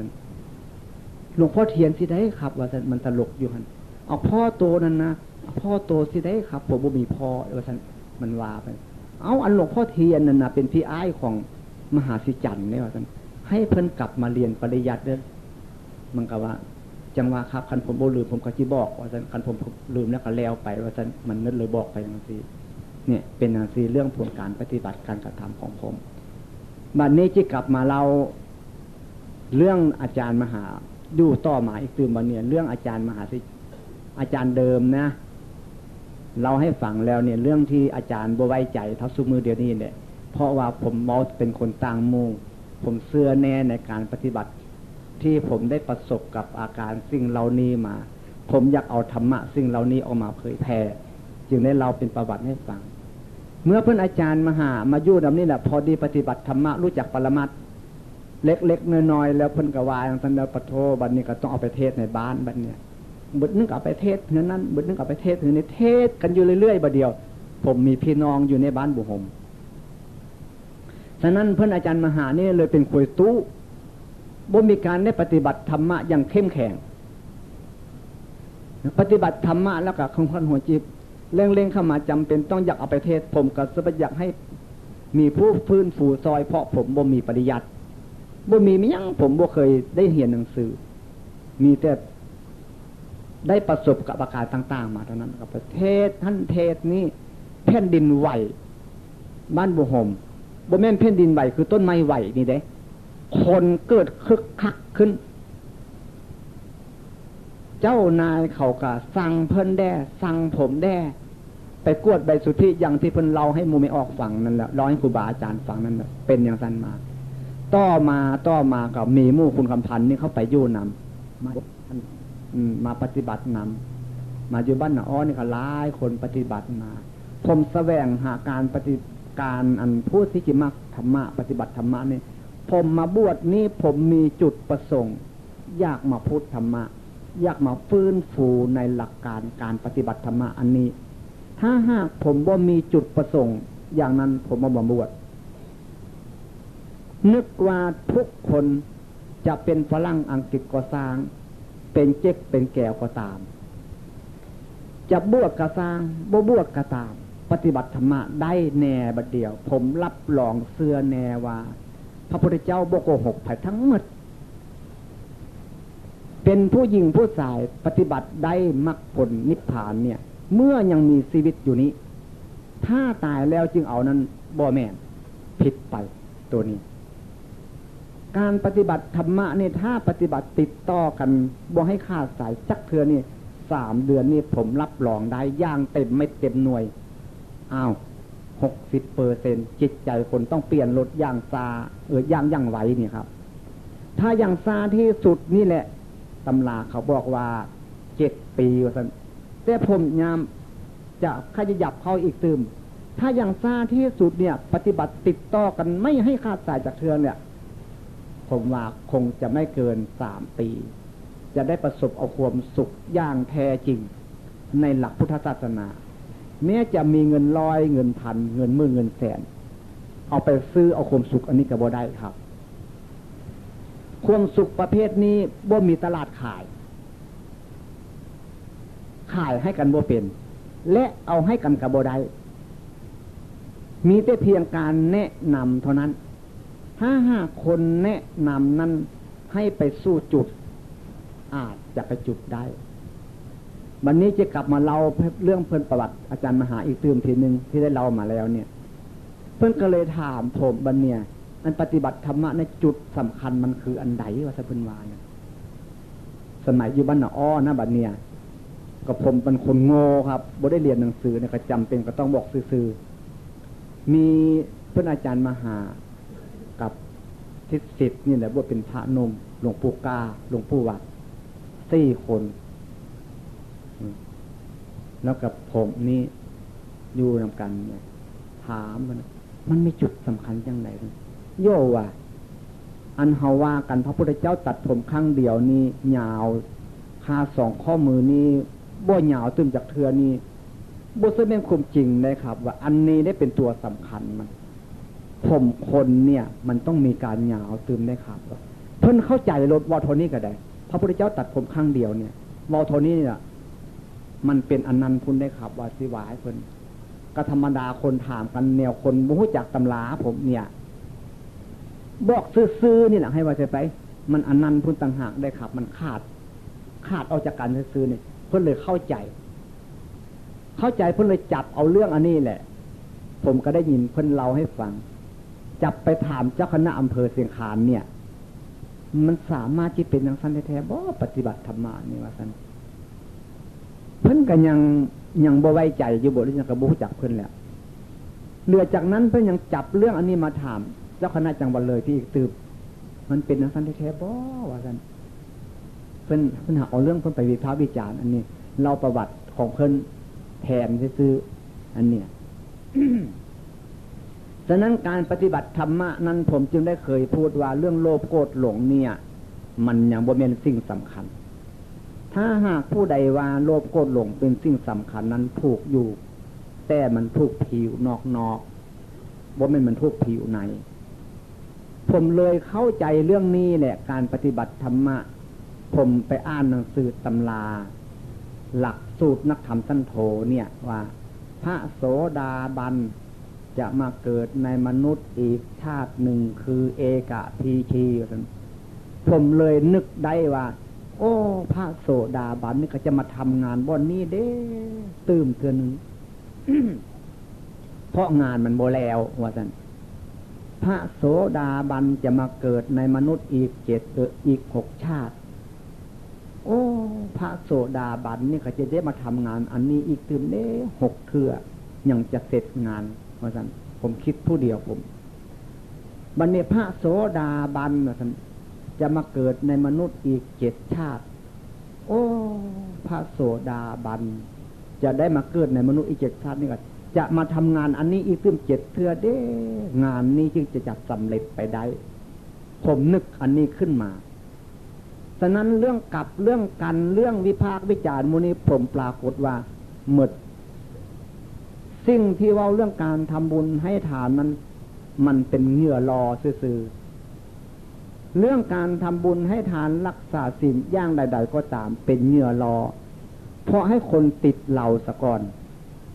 Speaker 1: หลวงพ่อเทียนที่ไหนครับว่ามันตลกอยู่หันเอาพ่อโตนั่นนะพ่อโตที่ไหนครับผมบ่มีพ่อว่ามันว่าไปอันหลวงพ่อเทียนนั่นนะเป็นพี่อ้ายของมหาสิจันทร์เนี่ยว่าให้เพิ่นกลับมาเรียนปริยัติเด้อมันก็ว่าจังว่าครับคันผมบ่ลืมผมก็สิบอกว่าคันผมลืมแล้วก็แล้วไปว่ามันนึกเลยบอกไปอย่างนี้เนี่ยเป็นอย่างนี้เรื่องผลการปฏิบัติการกระทำของผมบัดนี้จะกลับมาเราเรื่องอาจารย์มหาดูต่อมาอีกตื่นบัดเนี่ยเรื่องอาจารย์มหาสิอาจารย์เดิมนะเราให้ฟังแล้วเนี่ยเรื่องที่อาจารย์บ่ไว้ใจเท่าซุมือเดียวนี้เนี่ยเพราะว่าผมมองเป็นคนต่างหมู่ผมเชื่อแน่ในการปฏิบัติที่ผมได้ประสบกับอาการสิ่งเหล่านี้มาผมอยากเอาธรรมะสิ่งเหล่านี้ออกมาเผยแผ่จึงได้เราเป็นประวัติให้ฟังเมื่อเพื่อนอาจารย์มาอยู่ดำนี้แหละพอดีปฏิบัติธรรมะรู้จักปรมัตถ์เล็กๆน้อยๆแล้วเพิ่นก็ว่าอย่างนั้นแล้วปะโทบัดนี้ก็ต้องเอาไปเทศในบ้านบัดเนี่ยบึดนึงเอาไปเทศเฮือนนั้นบึดนึงเอาไปเทศเฮือนนี้เทศกันอยู่เรื่อยๆบัดเดียวผมมีพี่น้องอยู่ในบ้านบุหมฉะนั้นเพื่อนอาจารย์มหานี่เลยเป็นคุยตู้บ่มีการได้ปฏิบัติธรรมะอย่างเข้มแข็งปฏิบัติธรรมะแล้วก็คงหัวจิตเร่งๆเข้ามาจำเป็นต้องอยากเอาไปเทศผมก็จะอยากให้มีผู้ฟื้นฟูซอยเพราะผมบ่มีปริยัติบ่มีมิยังผมบ่เคยได้เรียนหนังสือมีแต่ได้ประสบกับอาการต่างๆมาเท่านั้นกับประเทศท่านเทศนี้แผ่นดินไหวบ้านบุหมบ่แม่นแผ่นดินไหวคือต้นไม้ไหวนี่เด้คนเกิดคึกคักขึ้นเจ้านายเขาก็สั่งเพิ่นแด่สั่งผมแด่ไปกวดใบสุทธิอย่างที่เพิ่นเล่าให้หมู่ไม่ออกฟังนั่นแหละร้อยให้ครูบาอาจารย์ฟังนั่นแหละเป็นอย่างนั้นมาต่อมาก็มีหมู่คุณคำพันธ์นี่เขาไปอยู่นำมาปฏิบัตินำมาอยู่บ้านนาอ้อนี่ก็หลายคนปฏิบัติมาผมแสวงหาการอันพูดที่จิมักธรรมะปฏิบัติธรรมะนี่ผมมาบวชนี่ผมมีจุดประสงค์อยากมาพูดธรรมะอยากมาฟื้นฟูในหลักการปฏิบัติธรรมะอันนี้ถ้าหากผมบ่มีจุดประสงค์อย่างนั้นผมมาบวชนึกว่าทุกคนจะเป็นฝรั่งอังกฤษก็สร้างเป็นเจ๊กเป็นแก้วก็ตามจะบวชก็สร้างบ่บวชก็ตามปฏิบัติธรรมะได้แน่บัดเดียวผมรับรองเสื้อแน่ว่าพระพุทธเจ้าบ่โกหกไผทั้งหมดเป็นผู้หญิงผู้ชายปฏิบัติได้มรรคผลนิพพานเนี่ยเมื่อยังมีชีวิตอยู่นี้ถ้าตายแล้วจึงเอานั้นบ่แม่นผิดไปตัวนี้การปฏิบัติธรรมะนี่ถ้าปฏิบัติติดต่อกันบ่ให้ขาดสายจักเทื่อนี่3 เดือนนี่ผมรับรองได้อย่างเต็มไม่เต็มหน่วย60% จิตใจคนต้องเปลี่ยนลดอย่างซาอย่างไหวนี่ครับถ้าอย่างซาที่สุดนี่แหละตำราเขาบอกว่า7 ปีว่าซั่นแต่ผมยามจะขยับเข้าอีกตื่มถ้าอย่างซาที่สุดเนี่ยปฏิบัติติดต่อกันไม่ให้ขาดสายจากเทือนเนี่ยผมว่าคงจะไม่เกิน3 ปีจะได้ประสบเอาความสุขอย่างแท้จริงในหลักพุทธศาสนาแม้จะมีเงิน100เงินพันเงินหมื่นเงินแสนเอาไปซื้อเอาความสุขอันนี้ก็บ่ได้ครับความสุขประเภทนี้บ่มีตลาดขายให้กันบ่เป็นและเอาให้กันก็บ่ได้มีแต่เพียงการแนะนำเท่านั้นถ้าหากคนแนะนำนั้นให้ไปสู่จุดอาจจะไปจุดได้วันนี้จะกลับมาเล่าเรื่องเพิ่นประวัติอาจารย์มหาอีกตื่มทีนึงที่ได้เล่ามาแล้วเนี่ยเพิ่นก็เลยถามผมบัดเนี่ยอันปฏิบัติธรรมะในจุดสำคัญมันคืออันใดว่าซะเพิ่นว่าเนี่ยสมัยอยู่บ้านนาอ้อนะบัดเนี่ยก็ผมเป็นคนโง่ครับบ่ได้เรียนหนังสือเนี่ยก็จำเป็นก็ต้องบอกซื่อๆมีเพิ่นอาจารย์มหากับ ทิศสิทธิ์นี่แหละบวชเป็นพระนมหลวงปู่กาหลวงปู่วัด4 คนแล้วกับผมนี่อยู่นำกันเนี่ยถามมันมีจุดสำคัญจังไหนโยว่าอันเฮาว่ากันพระพุทธเจ้าตัดผมครั้งเดียวนี่ยาวคา2 ข้อมือนี่บ่ยาวตึมจากเทือนี่บ่ใช่เป็นความจริงนะครับว่าอันนี้ได้เป็นตัวสำคัญมันผมคนเนี่ยมันต้องมีการยาวตึมได้ครับเพิ่นเข้าใจรถวอโทนี่ก็ได้พระพุทธเจ้าตัดผมครั้งเดียวเนี่ยวอโทนี่เนี่ยมันเป็นอนันต์พุนได้ครับว่าสิวายเพิ่นก็ธรรมดาคนถามกันแนวคนบ่รู้จักตำราผมเนี่ยบอกซื่อๆนี่แหละให้ว่าจะไปมันอนันต์พุนต่างหากได้ครับมันขาดออกจากกันซื่อๆนี่เพิ่นเลยเข้าใจเพิ่นเลยจับเอาเรื่องอันนี้แหละผมก็ได้ยินเพิ่นเล่าให้ฟังจับไปถามเจ้าคณะอำเภอเสียงคานเนี่ยมันสามารถที่เป็นอย่างสั้นแท้ๆบ่ปฏิบัติธรรมะนี่ว่าสั้นเพิ่นก็ยังบ่ไว้ใจอยู่บ่หรือยังก็บ่รู้จักเพิ่นแล้วเหลือจากนั้นเพิ่นยังจับเรื่องอันนี้มาถามเจ้าคณะจังหวัดเลยที่อีกตืบมันเป็นอย่างสั้นแท้ๆบ่ว่าสั้นเพิ่นหาเอาเรื่องเพิ่นไปวิพากษ์วิจารณ์อันนี้เราประวัติของเพิ่นแทนซื่อๆอันเนี้ย ฉะนั้นการปฏิบัติธรรมะนั้นผมจึงได้เคยพูดว่าเรื่องโลภโกรธหลงเนี่ยมันยังบ่เป็นสิ่งสำคัญถ้าหากผู้ใดว่าโลภโกรธหลงเป็นสิ่งสำคัญนั้นถูกอยู่แต่มันถูกผิวนอกบ่แม่นมันถูกผิวในผมเลยเข้าใจเรื่องนี้แหละการปฏิบัติธรรมะผมไปอ่านหนังสือตำราหลักสูตรนักธรรมสั้นโธเนี่ยว่าพระโสดาบันจะมาเกิดในมนุษย์อีกชาติหนึ่งคือเอกพีชีผมเลยนึกได้ว่าโอ้พระโสดาบันนี่ก็จะมาทำงานบ่อนนี้เด้ตื่มเทื่อนึง เพราะงานมันบ่แล้วว่าซั่นพระโสดาบันจะมาเกิดในมนุษย์อีกอีก6 ชาติโอ้พระโสดาบันนี่ก็จะได้มาทำงานอันนี้อีกตื่มเด้6 เทื่อยังจะเสร็จงานว่าซั่นผมคิดผู้เดียวผมบัดนี้พระโสดาบันว่าซั่นจะมาเกิดในมนุษย์อีก7 ชาติโอ้พระโสดาบันจะได้มาเกิดในมนุษย์อีก7 ชาตินี่ก็จะมาทำงานอันนี้อีก7 เทื่อเด้งานนี้จึงจะจัดสำเร็จไปได้ผมนึกอันนี้ขึ้นมาฉะนั้นเรื่องกับเรื่องกันเรื่องวิพากษ์วิจารณ์มูนี้ผมปรากฏว่าหมดสิ่งที่เว้าเรื่องการทำบุญให้ทานนั้นมันเป็นเหงื่อรอซื่อๆเรื่องการทำบุญให้ทานรักษาศีลอย่างใดๆก็ตามเป็นเหงื่อรอเพราะให้คนติดเราซะก่อน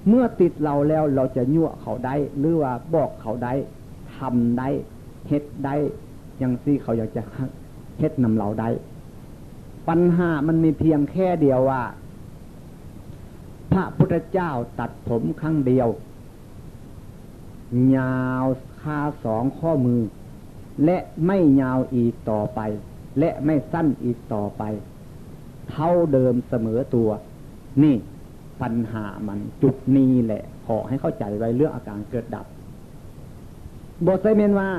Speaker 1: เมื่อติดเราแล้วเราจะยั่วเขาได้หรือว่าบอกเขาได้ทำได้เฮ็ดได้อย่างที่เขาอยากจะเฮ็ดนำเราได้ปัญหามันมีเพียงแค่เดียวว่าพระพุทธเจ้าตัดผมครั้งเดียวยาวคา2 ข้อมือและไม่ยาวอีกต่อไปและไม่สั้นอีกต่อไปเท่าเดิมเสมอตัวนี่ปัญหามันจุดนี้แหละขอให้เข้าใจไว้เรื่องอาการเกิดดับบทไซเมนว่า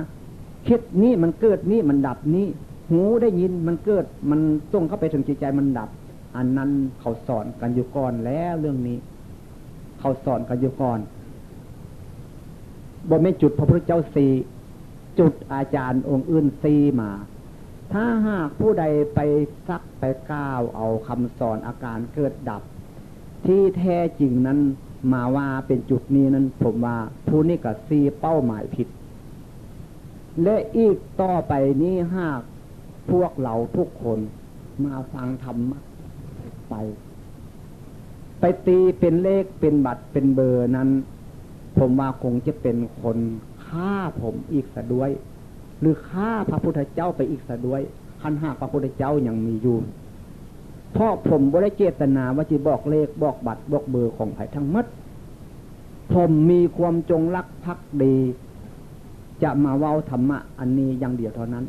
Speaker 1: คิดนี้มันเกิดนี้มันดับนี้หูได้ยินมันเกิดมันส่งเข้าไปถึงจิตใจมันดับอันนั้นเขาสอนกันอยู่ก่อนแล้วเรื่องนี้เขาสอนกันอยู่ก่อนบ่ไม่จุดพระพุทธเจ้า4จุดอาจารย์องค์อื่น4มาถ้าหากผู้ใดไปซักไปก้าวเอาคำสอนอาการเกิดดับที่แท้จริงนั้นมาว่าเป็นจุดนี้นั้นผมว่าผู้นี้ก็4เป้าหมายผิดและอีกต่อไปนี้หากพวกเราทุกคนมาฟังธรรมะไปตีเป็นเลขเป็นบัตรเป็นเบอร์นั้นผมว่าคงจะเป็นคนฆ่าผมอีกซะด้วยหรือฆ่าพระพุทธเจ้าไปอีกซะด้วยคันหากพระพุทธเจ้ายังมีอยู่เพราะผมบ่ได้เจตนาว่าจะบอกเลขบอกบัตรบอกเบอร์ของไผทั้งหมดผมมีความจงรักภักดีจะมาเว้าธรรมะอันนี้อย่างเดียวเท่านั้น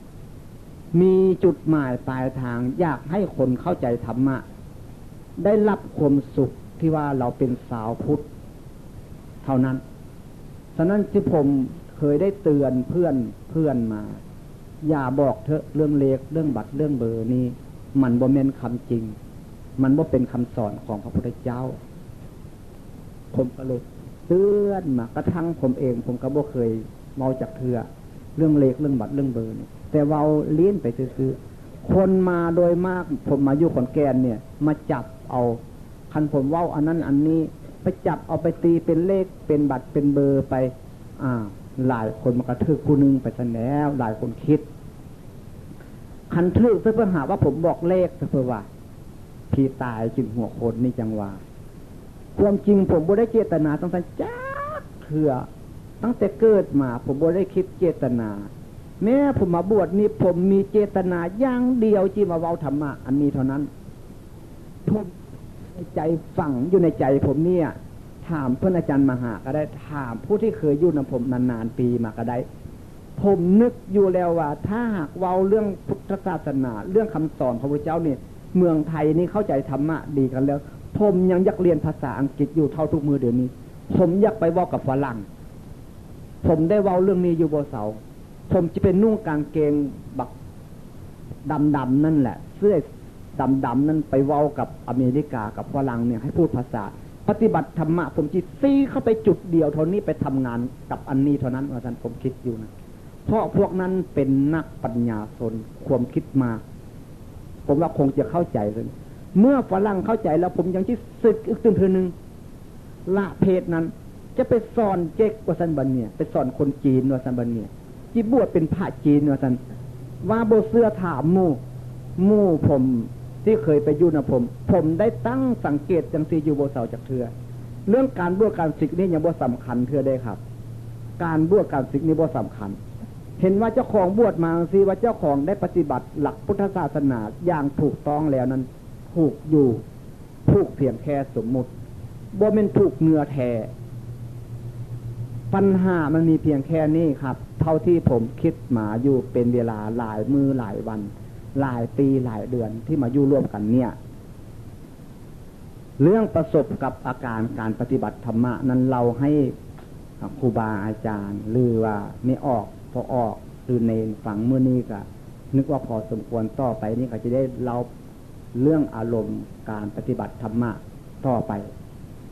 Speaker 1: มีจุดหมายปลายทางอยากให้คนเข้าใจธรรมะได้รับความสุขที่ว่าเราเป็นสาวพุทธเท่านั้นฉะนั้นที่ผมเคยได้เตือนเพื่อนมา อย่าบอกเถอะเรื่องเลขเรื่องบัตรเรื่องเบอร์นี่มันบ่แม่นคำจริงมันบ่เป็นคำสอนของพระพุทธเจ้าผมก็เลยเตือนมากระทั่งผมเองผมก็บ่เคยเมาจากเถื่อเรื่องเลขเรื่องบัตรเรื่องเบอร์นี่แต่เว้าเลี้ยนไปซื่อๆคนมาโดยมากผมมาอยู่ขอนแก่นเนี่ยมาจับเอาคันผมเว้าอันนั้นอันนี้ไปจับเอาไปตีเป็นเลขเป็นบัตรเป็นเบอร์ไปหลายคนมากระทึกผู้นึงไปซะแล้วหลายคนคิดคันทึกเพื่อหาว่าผมบอกเลขเพื่อว่าพี่ตายจึงหัวโคนนี่จังว่าความจริงผมบ่ได้เจตนาตั้งแต่จักเถื่อตั้งแต่เกิดมาผมบ่ได้คิดเจตนาแม้ผมมาบวชนี่ผมมีเจตนาอย่างเดียวที่มาเว้าธรรมะอันนี้เท่านั้นผมในใจฝังอยู่ในใจผมเนี่ยถามเพื่อนอาจารย์มหาก็ได้ถามผู้ที่เคยอยู่กับผมนานๆปีมาก็ได้ผมนึกอยู่แล้วว่าถ้าหากเว้าเรื่องพุทธศาสนาเรื่องคำสอนพระพุทธเจ้านี่เมืองไทยนี่เข้าใจธรรมะดีกันแล้วผมยังอยากเรียนภาษาอังกฤษอยู่เท่าทุกมือเดี๋ยวนี้ผมอยากไปเว้ากับฝรั่งผมได้เว้าเรื่องนี้อยู่บ่เสาผมจะเป็นนุ่งกางเกงบักดำๆนั่นแหละเสื้อดำๆนั่นไปเว้ากับอเมริกากับฝรั่งเนี่ยให้พูดภาษาปฏิบัติธรรมะผมจิตซีเข้าไปจุดเดียวเท่านี้ไปทำงานกับอันนี้เท่านั้นว่าท่านผมคิดอยู่นะเพราะพวกนั้นเป็นนักปัญญาชนความคิดมาผมว่าคงจะเข้าใจเลยเมื่อฝรั่งเข้าใจแล้วผมยังที่สึกอีกตื่นเธอหนึ่งละเพศนั้นจะไปสอนเจ๊กว่าสันบันเนี่ยไปสอนคนจีนว่าสันบันเนี่ยจีบวชเป็นพระจีนว่าสันว่าโบเสื้อถามหมู่ผมที่เคยไปอยู่นะผมได้ตั้งสังเกตจังซีอยู่โบเสาจากเธอเรื่องการบวชการศึกนี่ยังบ่สำคัญเธอได้ครับการบวชการศึกนี่บ่สำคัญเห็นว่าเจ้าของบวชมาสิว่าเจ้าของได้ปฏิบัติหลักพุทธศาสนาอย่างถูกต้องแล้วนั้นถูกอยู่ถูกเพียงแค่สมมุติบ่เป็นถูกเนื้อแท้ปัญหามันมีเพียงแค่นี้ครับเท่าที่ผมคิดมาอยู่เป็นเวลาหลายมือหลายวันหลายปีหลายเดือนที่มาอยู่ร่วมกันเนี่ยเรื่องประสบกับอาการการปฏิบัติธรรมะนั้นเราให้ครูบาอาจารย์หรือว่าไม่ออกพอออกคือเนนฝังมื้อนี้ก็นึกว่าพอสมควรต่อไปนี่ก็จะได้เล่าเรื่องอารมณ์การปฏิบัติธรรมะต่อไป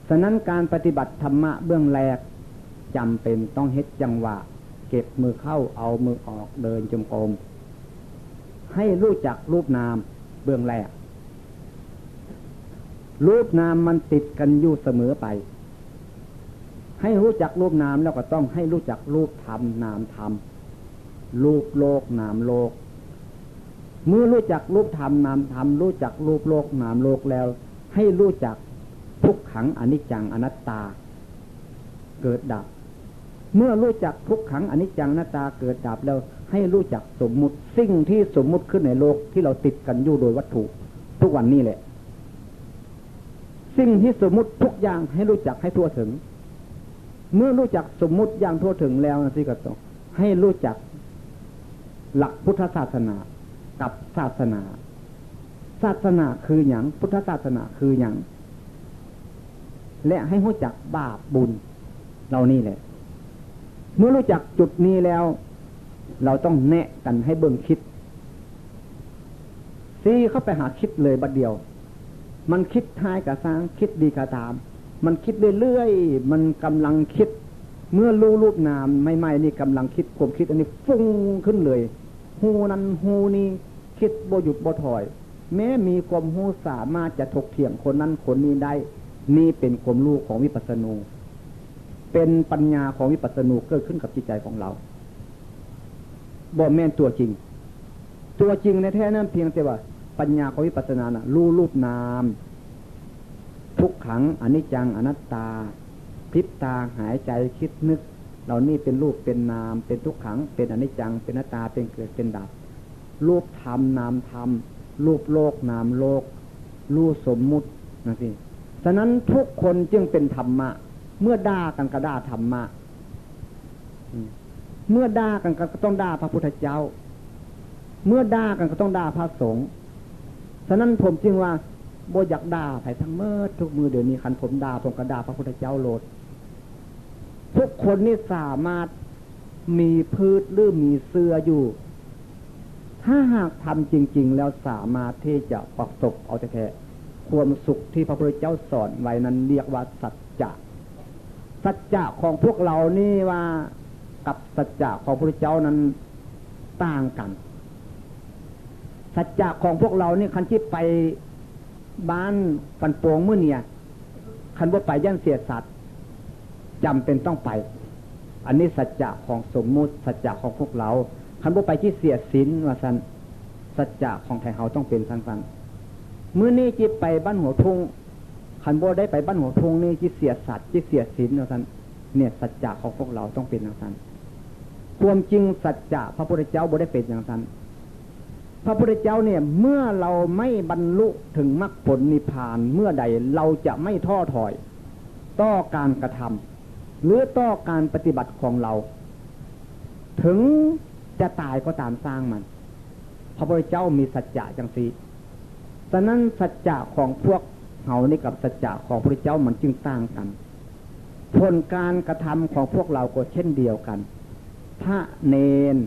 Speaker 1: ฉะนั้นการปฏิบัติธรรมะเบื้องแรกจำเป็นต้องเฮ็ดจังหวะเก็บมือเข้าเอามือออกเดินจงกรมให้รู้จักรูปนามเบื้องแรกรูปนามมันติดกันอยู่เสมอไปให้รู้จักรูปนามแล้วก็ต้องให้รู้จักรูปธรรมนามธรรมรูปโลกนามโลกเมื่อรู้จักรูปธรรมนามธรรมรู้จักรูปโลกนามโลกแล้วให้รู้จักทุกขังอนิจจังอนัตตาเกิดดับเมื่อรู้จักทุกขังอนิจจังอนัตตาเกิดดับแล้วให้รู้จักสมมุติสิ่งที่สมมุติขึ้นในโลกที่เราติดกันอยู่โดยวัตถุทุกวันนี้แหละสิ่งที่สมมุติทุกอย่างให้รู้จักให้ทั่วถึงเมื่อรู้จักสมมุติอย่างทั่วถึงแล้วนะสิก็ต้องให้รู้จักหลักพุทธศาสนากับศาสนาศาสนาคือหยังพุทธศาสนาคือหยังและให้รู้จักบาปบุญเรานี่แหละเมื่อรู้จักจุดนี้แล้วเราต้องแนะกันให้เบิ่งคิดซีเข้าไปหาคิดเลยบัดเดียวมันคิดท้ายกะสร้างคิดดีกะตามมันคิดเรื่อยๆมันกำลังคิดเมื่อรู้รูปนามไม่นี่กำลังคิดความคิดอันนี้ฟุ้งขึ้นเลยหูนั้นหูนี้คิดบ่หยุดบ่ถอยแม้มีความหูสามารถจะถกเถียงคนนั้นคนนี้ได้นี่เป็นความรู้ของวิปัสสนูเป็นปัญญาของวิปัสสนูเกิดขึ้นกับจิตใจของเราบ่แม่นตัวจริงในแท้นั้นเพียงแต่ว่าปัญญาของวิปัสสนาน่ะรู้รูปนามทุกขังอนิจจังอนัตตาพริบตาหายใจคิดนึกเหล่านี้เป็นรูปเป็นนามเป็นทุกขังเป็นอนิจจังเป็นอนัตตาเป็นเกิดเป็นดับรูปธรรมนามธรรมรูปโลกนามโลกรูปสมมุตินะสิฉะนั้นทุกคนจึงเป็นธรรมะเมื่อด่ากันก็ด่าธรรมะเมื่อด่ากันก็ต้องด่าพระพุทธเจ้าเมื่อด่ากันก็ต้องด่าพระสงฆ์ฉะนั้นผมจึงว่าบ่อยากด่าไผทั้งเมื่อทุกมือเดี๋ยวนี้คันผมด่าผมก็ด่าพระพุทธเจ้าโลดทุกคนนี่สามารถมีพืชหรือมีเสื้ออยู่ ถ้าหากทำจริงๆแล้วสามารถที่จะประสบเอาแท้ๆความสุขที่พระพุทธเจ้าสอนไว้นั้นเรียกว่าสัจจะสัจจะของพวกเรานี่ว่ากับสัจจะของพระพุทธเจ้านั้นต่างกันสัจจะของพวกเรานี่คันที่ไปบ้านฟันโป่งมื้อเนี่ยคันว่าไปย่านเสียสัตว์จำเป็นต้องไปอันนี้สัจจะของสมมุติสัจจะของพวกเราคันว่าไปที่เสียศีลว่าซั่นสัจจะของไทยเฮาต้องเป็นซั่นๆมื้อนี้จิไปบ้านหัวทุ่งคันบ่ได้ไปบ้านหัวทุ่งนี่จิเสียสัตว์จิเสียศีลว่าซั่นเนี่ยสัจจะของพวกเราต้องเป็นอย่างนั้นความจริงสัจจะพระพุทธเจ้าบ่ได้เป็นอย่างนั้นพระพุทธเจ้าเนี่ยเมื่อเราไม่บรรลุถึงมรรคผลนิพพานเมื่อใดเราจะไม่ท้อถอยต่อการกระทำหรือต่อการปฏิบัติของเราถึงจะตายก็ตามสร้างมันพระพุทธเจ้ามีสัจจะจังซี่ฉะนั้นสัจจะของพวกเฮานี่กับสัจจะของพระพุทธเจ้ามันจึงต่างกันผลการกระทำของพวกเราก็เช่นเดียวกันพระเนน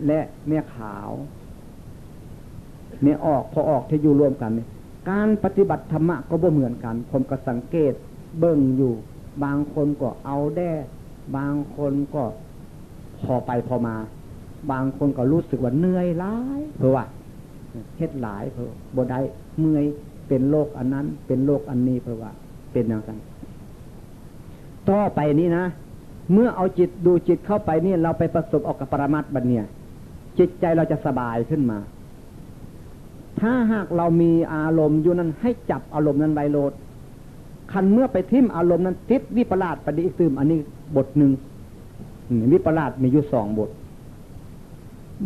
Speaker 1: และแม่ขาวเนี่ยพอออกที่อยู่รวมกันเนี่ยการปฏิบัติธรรมะก็บ่เหมือนกันผมก็สังเกตเบิ่งอยู่บางคนก็เอาแด้บางคนก็พอไปพอมาบางคนก็รู้สึกว่าเหนื่อยหลายเพราะว่าเฮ็ดหลายเพราะบ่ได้เมื่อยเป็นโรคอันนั้นเป็นโรคอันนี้เพราะว่าเป็นอย่างนั้นต่อไปนี้นะเมื่อเอาจิตดูจิตเข้าไปนี่เราไปประสบออกกับปรมัตถ์บัดเนี่ยจิตใจเราจะสบายขึ้นมาถ้าหากเรามีอารมณ์อยู่นั้นให้จับอารมณ์นั้นไว้โลดคันเมื่อไปทิ่มอารมณ์นั้นติดวิปลาสปฏิซึมอันนี้บทหนึ่งวิปลาสมีอยู่2บท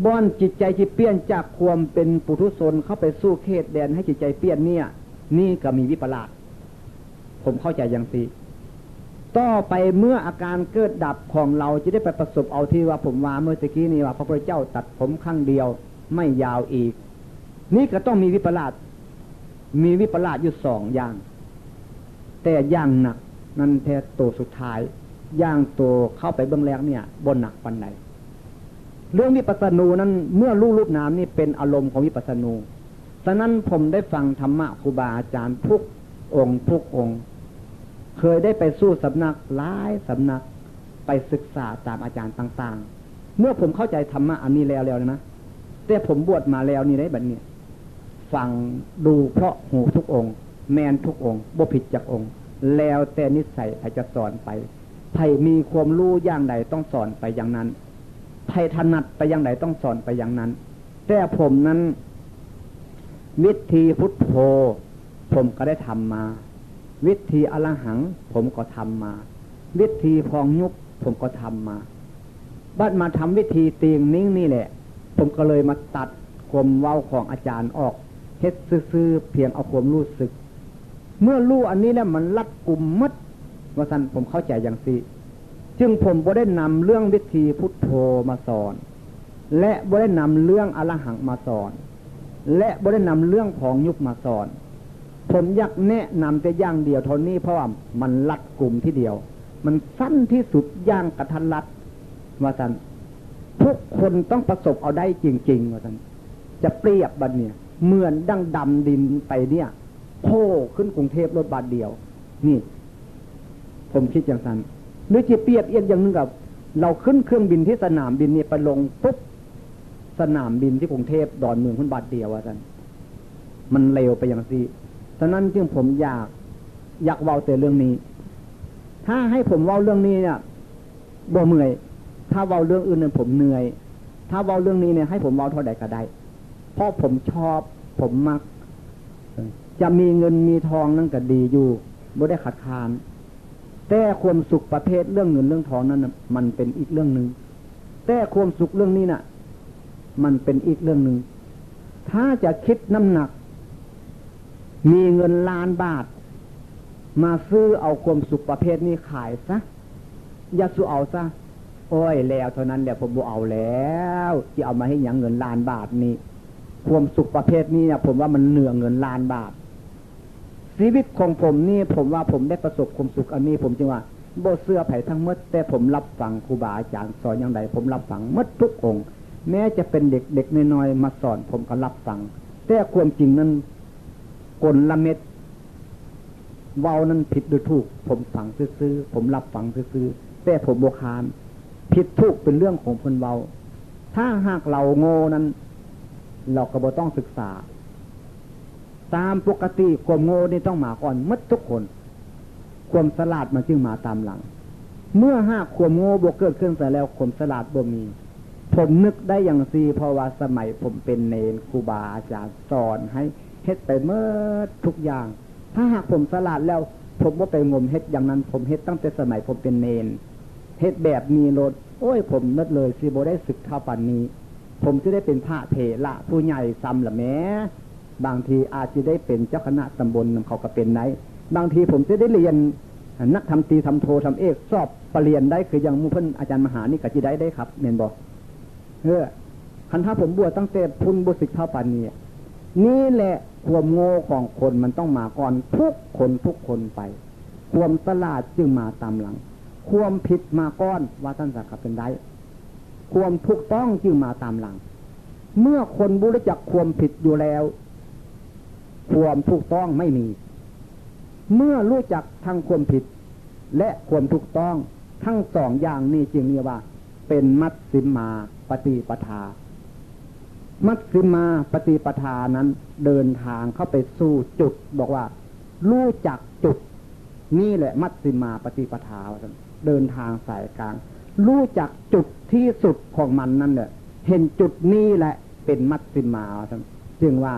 Speaker 1: บ่อนจิตใจที่เปลี่ยนจากความเป็นปุถุชนเข้าไปสู่เขตแดนให้จิตใจเปลี่ยนเนี่ยนี่ก็มีวิปลาสผมเข้าใจอย่างนี้ต่อไปเมื่ออาการเกิดดับของเราจะได้ไปประสบเอาที่ว่าผมว่าเมื่อตะกี้นี้ว่าพระพุทธเจ้าตัดผมครั้งเดียวไม่ยาวอีกนี่ก็ต้องมีวิปลาสอยู่2อย่างแต่อย่างหนักนั่นแท้ตัวสุดท้ายอย่างตัวเข้าไปเบื้องแรกเนี่ยบนหนักปานใดเรื่องวิปัสสนูนั้นเมื่อรูปนามนี่เป็นอารมณ์ของวิปัสสนูฉะนั้นผมได้ฟังธรรมะครูบาอาจารย์ทุกองค์เคยได้ไปสู้สำนักหลายสำนักไปศึกษาตามอาจารย์ต่างๆเมื่อผมเข้าใจธรรมะอันนี้แล้วนะแต่ผมบวชมาแล้วนี่ได้บัดนี้ฟังดูเพราะหูทุกองค์แมนทุกองค์บ่ผิดจากองค์แล้วแต่นิสัยใครจะสอนไปใครมีความรู้อย่างใดต้องสอนไปอย่างนั้นใครถนัดไปอย่างใดต้องสอนไปอย่างนั้นแต่ผมนั้นวิธีพุทโธผมก็ได้ทำมาวิธีอรหังผมก็ทำมาวิธีพองยุบผมก็ทำมาบัดมาทำวิธีตีงนิ่งนี่แหละผมก็เลยมาตัดความเว้าของอาจารย์ออกเฮ็ดซื่อๆเพียงเอาความรู้สึกเมื่อรู้อันนี้แล้วมันรัดกุมมัดว่าซั่นผมเข้าใจอย่างนี้จึงผมบ่ได้นำเรื่องวิธีพุทโธมาสอนและบ่ได้นำเรื่องอรหังมาสอนและบ่ได้นำเรื่องของยุบมาสอนผมอยากแนะนำแต่อย่างเดียวเท่านี้เพราะว่ามันรัดกุมที่เดียวมันสั้นที่สุดอย่างกระทันรัดว่าซั่นทุกคนต้องประสบเอาได้จริงๆว่าซั่นจะเปรียบบัดเนี่ยเหมือนดั้งดำดินไปเนี่ยโผล่ขึ้นกรุงเทพรถบัสเดียวนี่ผมคิดอย่างนั้นหรือจะเปรียบเอียงอย่างนึงกับเราขึ้นเครื่องบินที่สนามบินเนี่ยไปลงปุ๊บสนามบินที่กรุงเทพดอนเมืองขึ้นบัสเดียวว่าซั่นมันเร็วไปอย่างนี้ฉะนั้นจึงผมอยากเว้าแต่เรื่องนี้ถ้าให้ผมเว้าเรื่องนี้เนี่ยบ่เมื่อยถ้าเว้าเรื่องอื่นเนี่ยผมเหนื่อยถ้าเว้าเรื่องนี้เนี่ยให้ผมเว้าเท่าใดก็ได้เพราะผมชอบผมมักจะมีเงินมีทองนั่นก็ดีอยู่บ่ได้ขัดขานแต่ความสุขประเภทเรื่องเงินเรื่องทองนั้นมันเป็นอีกเรื่องนึงแต่ความสุขเรื่องนี้น่ะมันเป็นอีกเรื่องนึงถ้าจะคิดน้ำหนักมีเงินล้านบาทมาซื้อเอาความสุขประเภทนี้ขายซะอย่าสู้เอาซะโอ้ยแล้วเท่านั้นแหละผมบ่เอาแล้วที่เอามาให้หยังเงินล้านบาทนี้ความสุขประเภทนี้เนี่ยผมว่ามันเหนือเงินล้านบาทชีวิตของผมนี่ผมว่าผมได้ประสบความสุขอันนี้ผมจึงว่าบ่เสื้อไผทั้งหมดแต่ผมรับฟังครูบาอาจารย์สอนอย่างใดผมรับฟังหมดทุกองค์ แม้จะเป็นเด็กๆน้อยๆมาสอนผมก็รับฟังแต่ความจริงนั้นกลละเม็ดเว้านั้นผิดหรือถูกผมฟังซื่อๆผมรับฟังซื่อๆแต่ผมบ่ค้านผิดถูกเป็นเรื่องของคนเว้าถ้าหากเราโง่นั้นเราก็บ่ต้องศึกษาตามปกติความโง่นี่ต้องมาก่อนหมดทุกคนความฉลาดมันจึงมาตามหลังเมื่อหากความโง่บ่เกิดขึ้นแต่แล้วความฉลาดบ่มีผมนึกได้อย่างซีเพราะว่าสมัยผมเป็นเนรครูบาอาจารย์สอนให้เฮ็ดไปเมื่อทุกอย่างถ้าหากผมฉลาดแล้วผมบ่ไปงมเฮ็ดอย่างนั้นผมเฮ็ดตั้งแต่สมัยผมเป็นเนรเฮ็ดแบบมีรถโอ้ยผมนึกเลยสิบ่ได้ศึกเท่าปานนี้ผมจะได้เป็นพระเถระผู้ใหญ่ซ้ำละแม้บางทีอาจจะได้เป็นเจ้าคณะตำบลเขาก็เป็นไหนบางทีผมจะได้เรียนนักทำตีทำโททำเอกสอบปรริญญาได้คืออย่างมุเพิ่นอาจารย์มหานี่ก็จะได้ครับเมนบอกคันถ้าผมบวชตั้งแต่พุนบุสิกเท่าปานนี้นี่แหละความโง่ของคนมันต้องมาก่อนทุกคนไปความฉลาดจึงมาตามหลังความผิดมาก่อนว่าท่านสักดิ์เป็นได้ความถูกต้องจึงมาตามหลังเมื่อคนรู้จักความผิดอยู่แล้วความถูกต้องไม่มีเมื่อรู้จักทั้งความผิดและความถูกต้องทั้งสองอย่างนี้จึงเรียกว่าเป็นมัชฌิมาปฏิปทามัชฌิมาปฏิปทานั้นเดินทางเข้าไปสู่จุดบอกว่ารู้จักจุดนี่แหละมัชฌิมาปฏิปทาเดินทางสายกลางรู้จักจุดที่สุดของมันนั่นแหละเห็นจุดนี้แหละเป็นมัชฌิมาจึงว่า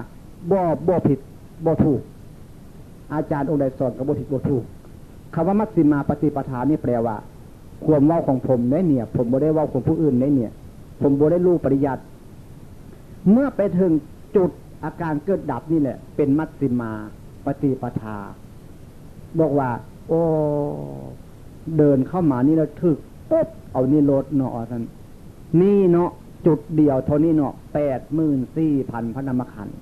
Speaker 1: บ่ผิดบ่ถูกอาจารย์องค์ใดสอนก็บ่ผิดบ่ถูกคำว่ามัชฌิมาปฏิปทานี่แปลว่าความเว้าของผมเนี่ยผมบ่ได้เว้าของผู้อื่นเนี่ยผมบ่ได้รู้ปริยัติเมื่อไปถึงจุดอาการเกิดดับนี่แหละเป็นมัชฌิมาปฏิปทาบอกว่าโอ้เดินเข้ามานี่แล้วถึกปุ๊บเอานี่รถเนาะท่านนี่เนาะจุดเดียวเท่านี้เนาะ 84,000 พระนามขันธ์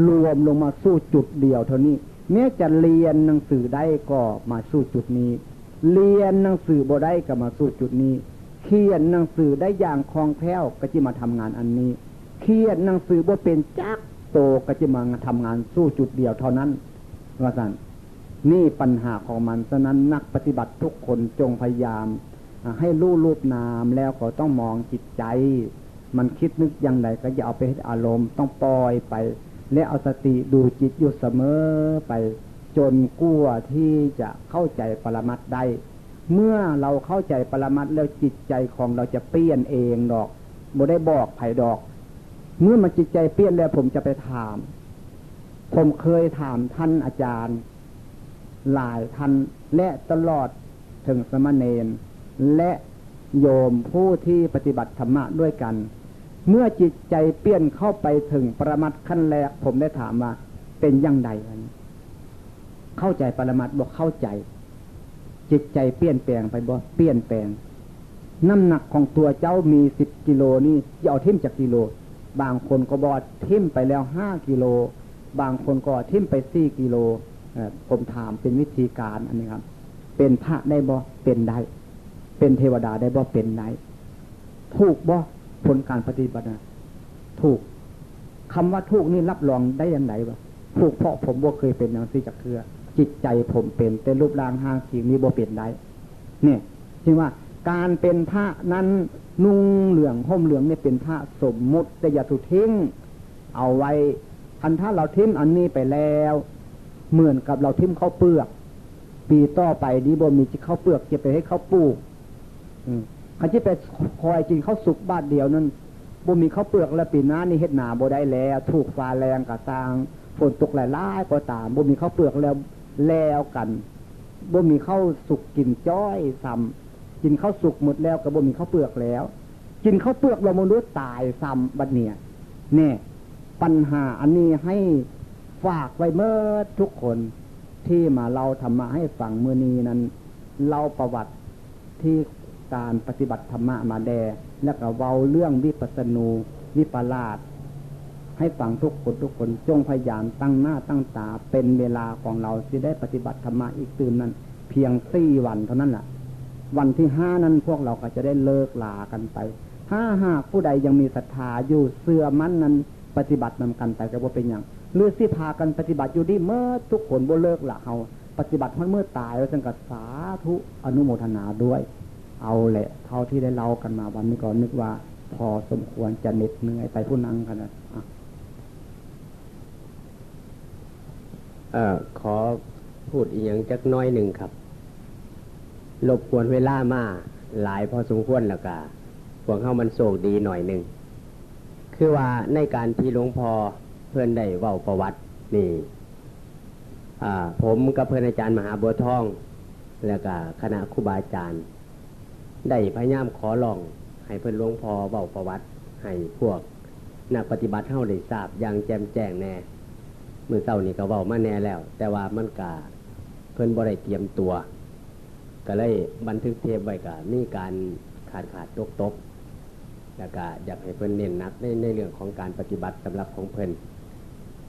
Speaker 1: รวมลงมาสู้จุดเดียวเท่านี้แม้จะเรียนหนังสือได้ก็มาสู้จุดนี้เรียนหนังสือบ่ได้ก็มาสู้จุดนี้เขียนหนังสือได้อย่างคล่องแคล่วก็จะมาทำงานอันนี้เขียนหนังสือบ่เป็นจักโตก็จะมาทำงานสู้จุดเดียวเท่านั้นว่าซั่นนี่ปัญหาของมันฉะนั้นนักปฏิบัติทุกคนจงพยายามให้รู้รูปนามแล้วก็ต้องมองจิตใจมันคิดนึกอย่างไรก็อย่าเอาไปให้อารมณ์ต้องปล่อยไปและเอาสติดูจิตอยู่เสมอไปจนกว่าที่จะเข้าใจปรมัตถ์ได้เมื่อเราเข้าใจปรมัตถ์แล้วจิตใจของเราจะเปลี่ยนเองดอกบ่ได้บอกไผดอกเมื่อมันจิตใจเปลี่ยนแล้วผมจะไปถามผมเคยถามท่านอาจารย์หลายท่านและตลอดถึงสมณเณรและโยมผู้ที่ปฏิบัติธรรมะด้วยกันเมื่อจิตใจเปลี่ยนเข้าไปถึงปรมัตถ์ขั้นแรกผมได้ถามว่าเป็นอย่างไรเข้าใจปรมัตถ์บอกเข้าใจจิตใจเปลี่ยนแปลงไปบ่เปลี่ยนแปลงน้ำหนักของตัวเจ้ามี10 กิโลนี่จะเอาทิ่มจากกิโลบางคนก็บอกทิ่มไปแล้ว5 กิโลบางคนก็ทิ่มไป4 กิโลผมถามเป็นวิธีการอันนี้ครับเป็นพระได้บ่เป็นได้เป็นเทวดาได้บ่เป็นได้ถูกบ่ผลการปฏิบัติถูกคำว่าถูกนี่รับรองได้อย่างไรบ่ถูกเพราะผมบ่เคยเป็นอย่างซี่จักเทื่อจิตใจผมเป็นแต่รูปร่างห่างขีดนี้บ่เป็นได้เนี่ยจึงว่าการเป็นพระนั้นนุ่งเหลืองห่มเหลืองเนี่ยเป็นพระสมมุติแต่อย่าถูกทิ้งเอาไว้คันถ้าเราทิ้งอันนี้ไปแล้วเหมือนกับเราทิ้งข้าวเปลือกปีต่อไปนี้บ่มีจะข้าวเปลือกจะไปให้ข้าวปลูกคันที่ไปคอยกินข้าวสุกบาทเดียวนั้นบ่มีข้าวเปลือกแล้วปีหน้านี่เฮ็ดนาบ่ได้แล้วถูกฟ้าแรงก็ตามฝนตกหลายๆก็ตามบ่มีข้าวเปลือกแล้วกันบ่มีข้าวสุกกินจ้อยซ้ำกินข้าวสุกหมดแล้วก็บ่มีข้าวเปลือกแล้วกินข้าวเปลือกเรามนุษย์ตายซ้ำบัดเนี่ยแน่ปัญหาอันนี้ให้ฝากไว้เมื่อทุกคนที่มาเล่าธรรมะให้ฟังมื้อนี้นั้นเล่าประวัติที่การปฏิบัติธรรมะมาแดแล้วก็เว้าเรื่องวิปัสสนูวิปลาสให้ฟังทุกคนจงพยายามตั้งหน้าตั้งตาเป็นเวลาของเราที่ได้ปฏิบัติธรรมะอีกตื่นนั้นเพียง4 วันเท่านั้นแหละวันที่5นั้นพวกเราก็จะได้เลิกลากันไป ถ้าหากผู้ใดยังมีศรัทธาอยู่เสื่อมันนั้นปฏิบัตินำกันไปก็บ่เป็นอย่างหรือสิพากันปฏิบัติอยู่ดีเมื่อทุกคนบ่เลิกละเฮาปฏิบัติเมื่อตายแล้วจึงกัสาธุอนุโมทนาด้วยเอาแหละเท่าที่ได้เล่ากันมาวันนี้ก็นึกว่าพอสมควรจะเหน็ดเหนื่อยไปผู้นั่งกันนะ
Speaker 2: ขอพูดอีกอย่างจักน้อยหนึ่งครับรบกวนเวลามาหลายพอสมควรแล้วก็พวกเขามันโศกดีหน่อยหนึ่งคือว่าในการที่หลวงพ่อเพื่อนได้เว้าประวัตินี่ผมกับเพื่อนอาจารย์มหาบัวทองแล้วก็คณะครูบาอาจารย์ได้พยายามขอร้องให้เพื่อนหลวงพ่อเว้าประวัติให้พวกนักปฏิบัติเฮาได้ทราบอย่างแจ่มแจ้งแน่มื้อเช้านี้ก็เว้ามาแน่แล้วแต่ว่ามันก็เพิ่นบ่ได้เตรียมตัวก็เลยบันทึกเทปไว้ก็มีการขาดตกแล้วก็อยากให้เพิ่นเน้นหนักในเรื่องของการปฏิบัติสำหรับของเพิ่น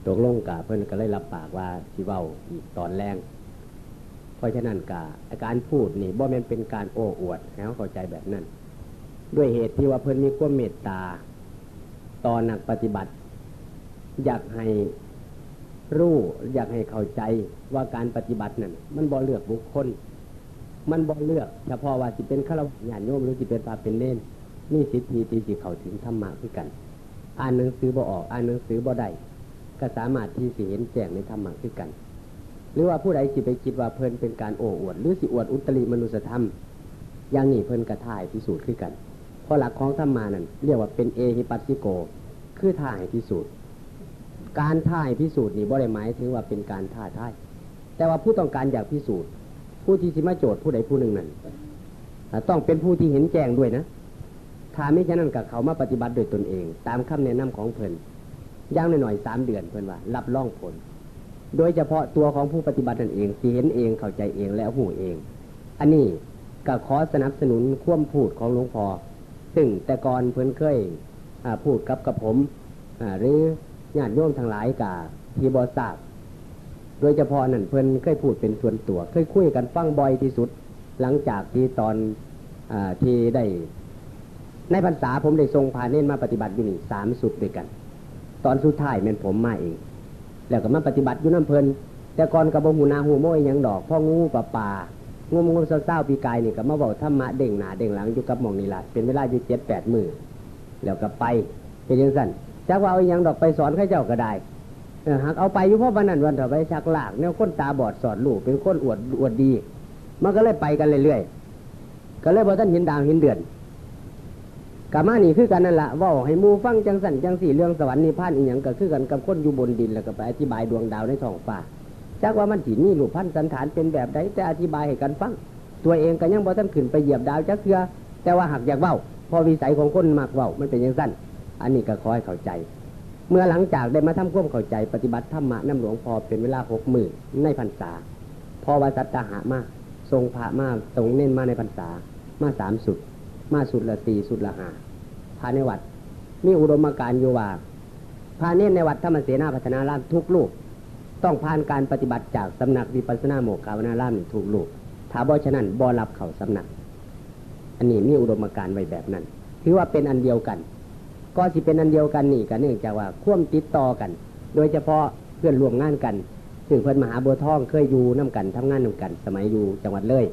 Speaker 2: ตกลงกับเพิ่นก็เลยรับปากว่าสิเว้าอีกตอนแรงเพราะฉะนั้นก็การพูดนี่บ่แม่นเป็นการโอ้อวดให้เข้าใจแบบนั้นด้วยเหตุที่ว่าเพิ่นมีความเมตตาต่อนักปฏิบัติอยากให้รู้อยากให้เข้าใจว่าการปฏิบัตินั้นมันบ่เลือกบุคคลมันบ่เลือกเฉพาะว่าสิเป็นฆราวาสญาติโยมหรือสิเป็นพระเป็นเณรมีสิทธิที่สิเข้าถึงธรรมะคือกันอ่านหนังสือบ่ออกอ่านหนังสือบ่ได้ก็สามารถที่สิเห็นแจ้งในธรรมะคือกันหรือว่าผู้ใดสิไปคิดว่าเพิ่นเป็นการโอ้อวดหรือสิอวดอุตริมนุสธรรมอย่างนี้เพิ่นกระท่ายพิสูจน์คือกันเพราะหลักของธรรมานั้นเรียกว่าเป็นเอหิปัสสิโกคือท่าให้พิสูจน์การท่าให้พิสูจน์นี่บ่ได้หมายถึงว่าเป็นการท่าทายแต่ว่าผู้ต้องการอยากพิสูจน์ผู้ที่สิมาโจทย์ผู้ใดผู้หนึ่งนั้นต้องเป็นผู้ที่เห็นแจ้งด้วยนะถ้าไม่ฉะนั้นกับเขามาปฏิบัติโดยตนเองตามคำแนะนำของเพิ่นอย่างหน่อยๆ3 เดือนเพิ่นว่ารับรองผลโดยเฉพาะตัวของผู้ปฏิบัตินั่นเองสิเห็นเองเข้าใจเองและหูเองอันนี้ก็ขอสนับสนุนความพูดของหลวงพ่อซึ่งแต่ก่อนเพิ่นเคยพูดกับผมหรือญาติโยมทั้งหลายกับที่บ่ทราบโดยเฉพาะนั่นเพิ่นเคยพูดเป็นส่วนตัวเคยคุยกันฟังบ่อยที่สุดหลังจากที่ตอนที่ได้ในพรรษาผมได้ทรงพาเน้นมาปฏิบัติอยู่นี่3 สุดด้วยกันตอนสุดท้ายแม่นผมมาเองแล้วก็มาปฏิบัติอยู่น้ำเพลินแต่ก่อนกับบ่หูนาหูโม้ยยังดอกพ่องูป่างูเศร้าปีกายนี่ก็มาบอกธรรมะเด้งหนาเด้งหลังอยู่กับหม่องนี่ล่ะเป็นเวลาอยู่7-8 มื้อแล้วก็ไปเป็นจังซั่นจักว่าเอายังดอกไปสอนข้าเจ้าก็ได้หากเอาไปอยู่เพราะวันนั้นวันต่อไปชักลากแนวคนตาบอดสอดลูกเป็นคนอวดดีมันก็เลยไปกันเรื่อยๆก็เลยบ่ทันเห็นดาวเห็นเดือนกามานี่คือกันนั่นละว่าให้มูฟังจังสันจังสี่เรื่องสวรรค์นิพพานอีหยังก็คือกันกับคนอยู่บนดินแล้วก็ไปอธิบายดวงดาวในท้องฟ้าจักว่ามันสิมีรูปพันสันฐานเป็นแบบใดแต่อธิบายให้กันฟังตัวเองก็ยังบ่ทันขึ้นไปเหยียบดาวจักเทื่อแต่ว่าหักอยากเว้าพอวิสัยของคนมักเว้ามันเป็นจังซั่นอันนี้ก็ขอให้เข้าใจเมื่อหลังจากได้มาทำความเข้าใจปฏิบัติธรรมะนำหลวงพ่อเป็นเวลา6 มื้อในพรรษาพอว่าสัตตหะมาทรงพระมาทรงเน้นมาในพรรษามา3 สุดมาสุดละ4 สุดละ5ภายในวัดมีอุดมการณ์อยู่ว่าพาเน้นในวัดธรรมเสนาพัฒนารามทุกลูกต้องผ่านการปฏิบัติจากสำนักวิปัสสนาโมกขาวนาราม์ทุกลูกถ้าบ่ฉะนั้นบ่รับเข้าสำนักอันนี้มีอุดมการณ์ไว้แบบนั้นถือว่าเป็นอันเดียวกันก็สิเป็นอันเดียวกันนี่ก็เนื่องจากว่าควบติดต่อกันโดยเฉพาะเพื่อนร่วมงานกันซึ่งเพิ่นมหาบัวทองเคยอยู่นำกันทำงานนำกันสมัยอยู่จังหวัดเลย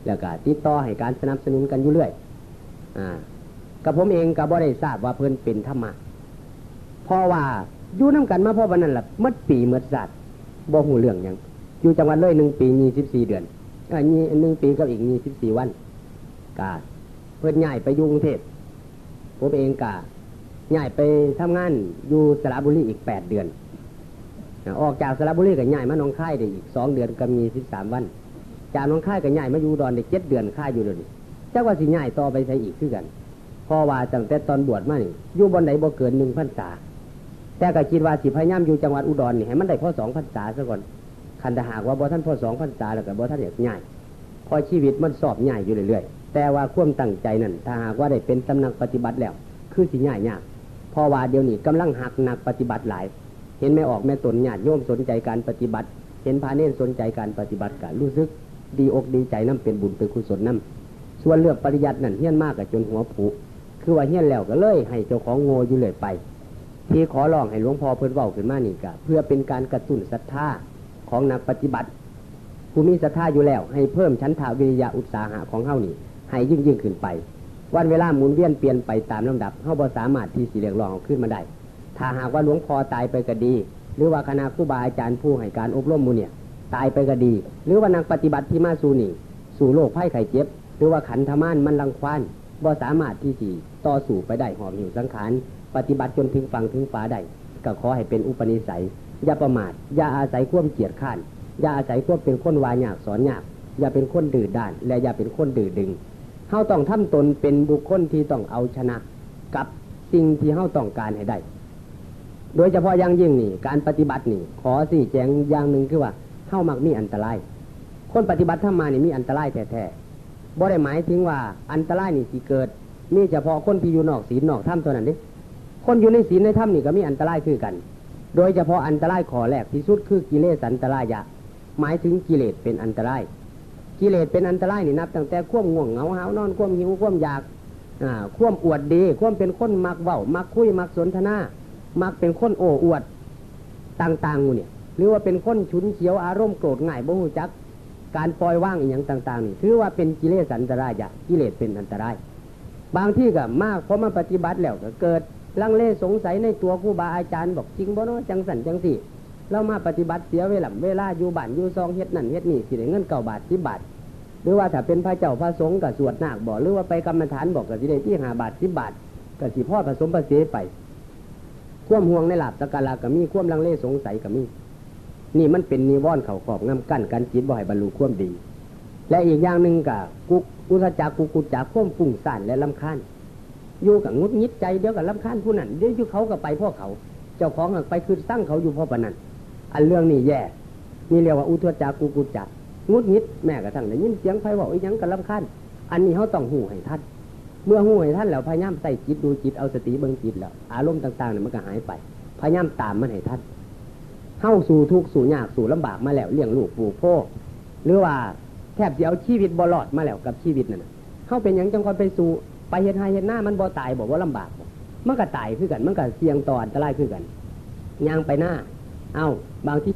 Speaker 2: แล้วก็ติดต่อให้การสนับสนุนกันอยู่เรื่อยกับผมเองก็บ่ได้ทราบว่าเพิ่นเป็นธรรมะเพราะว่าอยู่นำกันมาเพราะวันนั้นล่ะหมดปีหมดศาสตร์บ่ฮู้เรื่องหยังอยู่จังหวัดเลย1 ปี24 เดือน1 ปีกับอีก24 วันก็เพิ่นย้ายไปอยู่กรุงเทพผมเองก็ย้ายไปทำงานอยู่สระบุรีอีก8 เดือนออกจากสระบุรีก็ย้ายมาหนองคายได้อีก2 เดือนก็มี13 วันจากหนองคายก็ย้ายมาอยู่อุดรได้7 เดือนคายอยู่เดี๋ยวนี้จักว่าสิย้ายต่อไปไสอีกคือกันเพราะว่าตั้งแต่ตอนบวชมานี่อยู่บ่อนใดบ่เกิน1 พรรษาแต่ก็คิดว่าสิพยายามอยู่จังหวัดอุดรนี่ให้มันได้พอ2 พรรษาซะก่อนคันถ้าหากว่าบ่ทันพอ2 พรรษาแล้วก็บ่ทันอยากย้ายพอชีวิตมันสอบย้ายอยู่เรื่อยๆแต่ว่าความตั้งใจนั้นถ้าหากว่าได้เป็นสำนักปฏิบัติแล้วคือสิย้ายยากเพราะว่าเดี๋ยวนี้กำลังหักนักปฏิบัติหลายเห็นแม่ออกแม่ตนญาติโยมสนใจการปฏิบัติเห็นพระเนรสนใจการปฏิบัติก็รู้สึกดีอกดีใจนำเป็นบุญเป็นกุศลนำส่วนเลือกปริยัตินั่นเฮี้ยนมากกับจนหัวผุคื คือว่าเฮี้ยนแล้วก็เลยให้เจ้าของโง่อยู่เลยไปที่ขอร้องให้หลวงพ่อเพิ่นเว้าขึ้นมานี่ก็เพื่อเป็นการกระตุ้นศรัทธาของนักปฏิบัติผู้มีศรัทธาอยู่แล้วให้เพิ่มฉันทาวิริยะอุตสาหะของเฮานี่ให้ยิ่งขึ้นไปวันเวลาหมุนเวียนเปลี่ยนไปตามลำดับเฮาบ่สามารถที่สิเรียกร้องเอาขึ้นมาได้ถ้าหากว่าหลวงพ่อตายไปก็ดีหรือว่าคณะครูบาอาจารย์ผู้ให้การอบรมหมู่เนี่ยตายไปก็ดีหรือว่านักปฏิบัติที่มาสู่นี่สู่โรคภัยไข้เจ็บหรือว่าขันธมารมันรังควานบ่สามารถที่สิต่อสู้ไปได้หอบหิวสังขารปฏิบัติจนถึงฝั่งถึงฟ้าได้ก็ขอให้เป็นอุปนิสัยอย่าประมาทอย่าอาศัยความเกียจข้านอย่าอาศัยความเป็นคนวายากสอนยากอย่าเป็นคนดื้อด้านและอย่าเป็นคนดื้อดึงเฮาต้องทำตนเป็นบุคคลที่ต้องเอาชนะกับสิ่งที่เฮาต้องการให้ได้โดยเฉพาะอย่างยิ่งนี่การปฏิบัตินี่ขอสี่แจงอย่างหนึ่งคือว่าเฮามักมีอันตรายคนปฏิบัติธรรมมานี่มีอันตรายแท้ๆบ่ได้หมายถึงว่าอันตรายนี่สิเกิดมีเฉพาะคนที่อยู่นอกศีลนอกธรรมเท่านั้นเด้คนอยู่ในศีลในธรรมนี่ก็มีอันตรายคือกันโดยเฉพาะอันตรายข้อแรกที่สุดคือกิเลสอันตรายะหมายถึงกิเลสเป็นอันตรายกิเลสเป็นอันตรายนี่นับตั้งแต่ความง่วงเหงาหาวนอนความหิวความอยากความอวดดีความเป็นคนมักเว้ามักคุยมักสนทนามักเป็นคนโอ้อวดต่างๆเนี่ยหรือว่าเป็นคนฉุนเฉียวอารมณ์โกรธง่ายบ่รู้จักการปล่อยว่างอีหยังต่างๆนี่ถือว่าเป็นกิเลสอันตรายะกิเลสเป็นอันตรายบางที่ก็มากพอมาปฏิบัติแล้วก็เกิดลังเลสงสัยในตัวครูบาอาจารย์บอกจริงบ่เนาะจังสันจังสี่เรามาปฏิบัติเสียเวลาอยู่บ้านอยู่ซองเฮ็ดนั่นเฮ็ดนี่สิได้เงิน9 บาท10 บาทหรือว่าถ้าเป็นพระเจ้าพระสงฆ์ก็สวดนาคบ่หรือว่าไปกรรมฐานบอกก็สิได้ที่5 บาท10 บาทก็สิพอผสมผสานไปความห่วงในลาภสักการะก็มีความลังเลสงสัยก็มีนี่มันเป็นนิวรณ์เข้าครอบงำกั้นกันจิตบ่ให้บรรลุความดีและอีกอย่างนึงก็อุทจักกุจักความฟุ้งซ่านและรำคาญอยู่กับงุดหงิดใจเดี๋ยวกับรำคาญผู้นั้นเดี๋ยวอยู่เขาก็ไปพ่อเขาเจ้าของไปคือสร้างเขาอยู่พ่อปนันอันเรื่องนี้แย่นี่เรียกว่าอุทจักกุจักงุดหงิดแม่กระทั่งได้ยินเสียงไฟบอกอีหยังกับรำคาญอันนี้เขาต้องหูให้ท่านเมื่อหูให้ท่านแล้วพยายามใส่จิตดูจิตเอาสติเบิ่งจิตแล้วอารมณ์ต่างๆเนี่ยมันก็หายไปพยายามตามมันให้ท่านเข้าสู่ทุกข์สู่ยากสู่ลำบากมาแล้วเลี้ยงลูกปลูกพ่อหรือว่าแทบจะเอาชีวิตบ่รอดมาแล้วกับชีวิตนั่นเข้าเป็นอย่างจังคอยไปสู่ไปเห็นหายเห็นหน้ามันบ่ตายบอกว่าลำบากมันก็ตายคือกันมันก็เสี่ยงต่ออันตรายคือกันย่างไปหน้าบางที่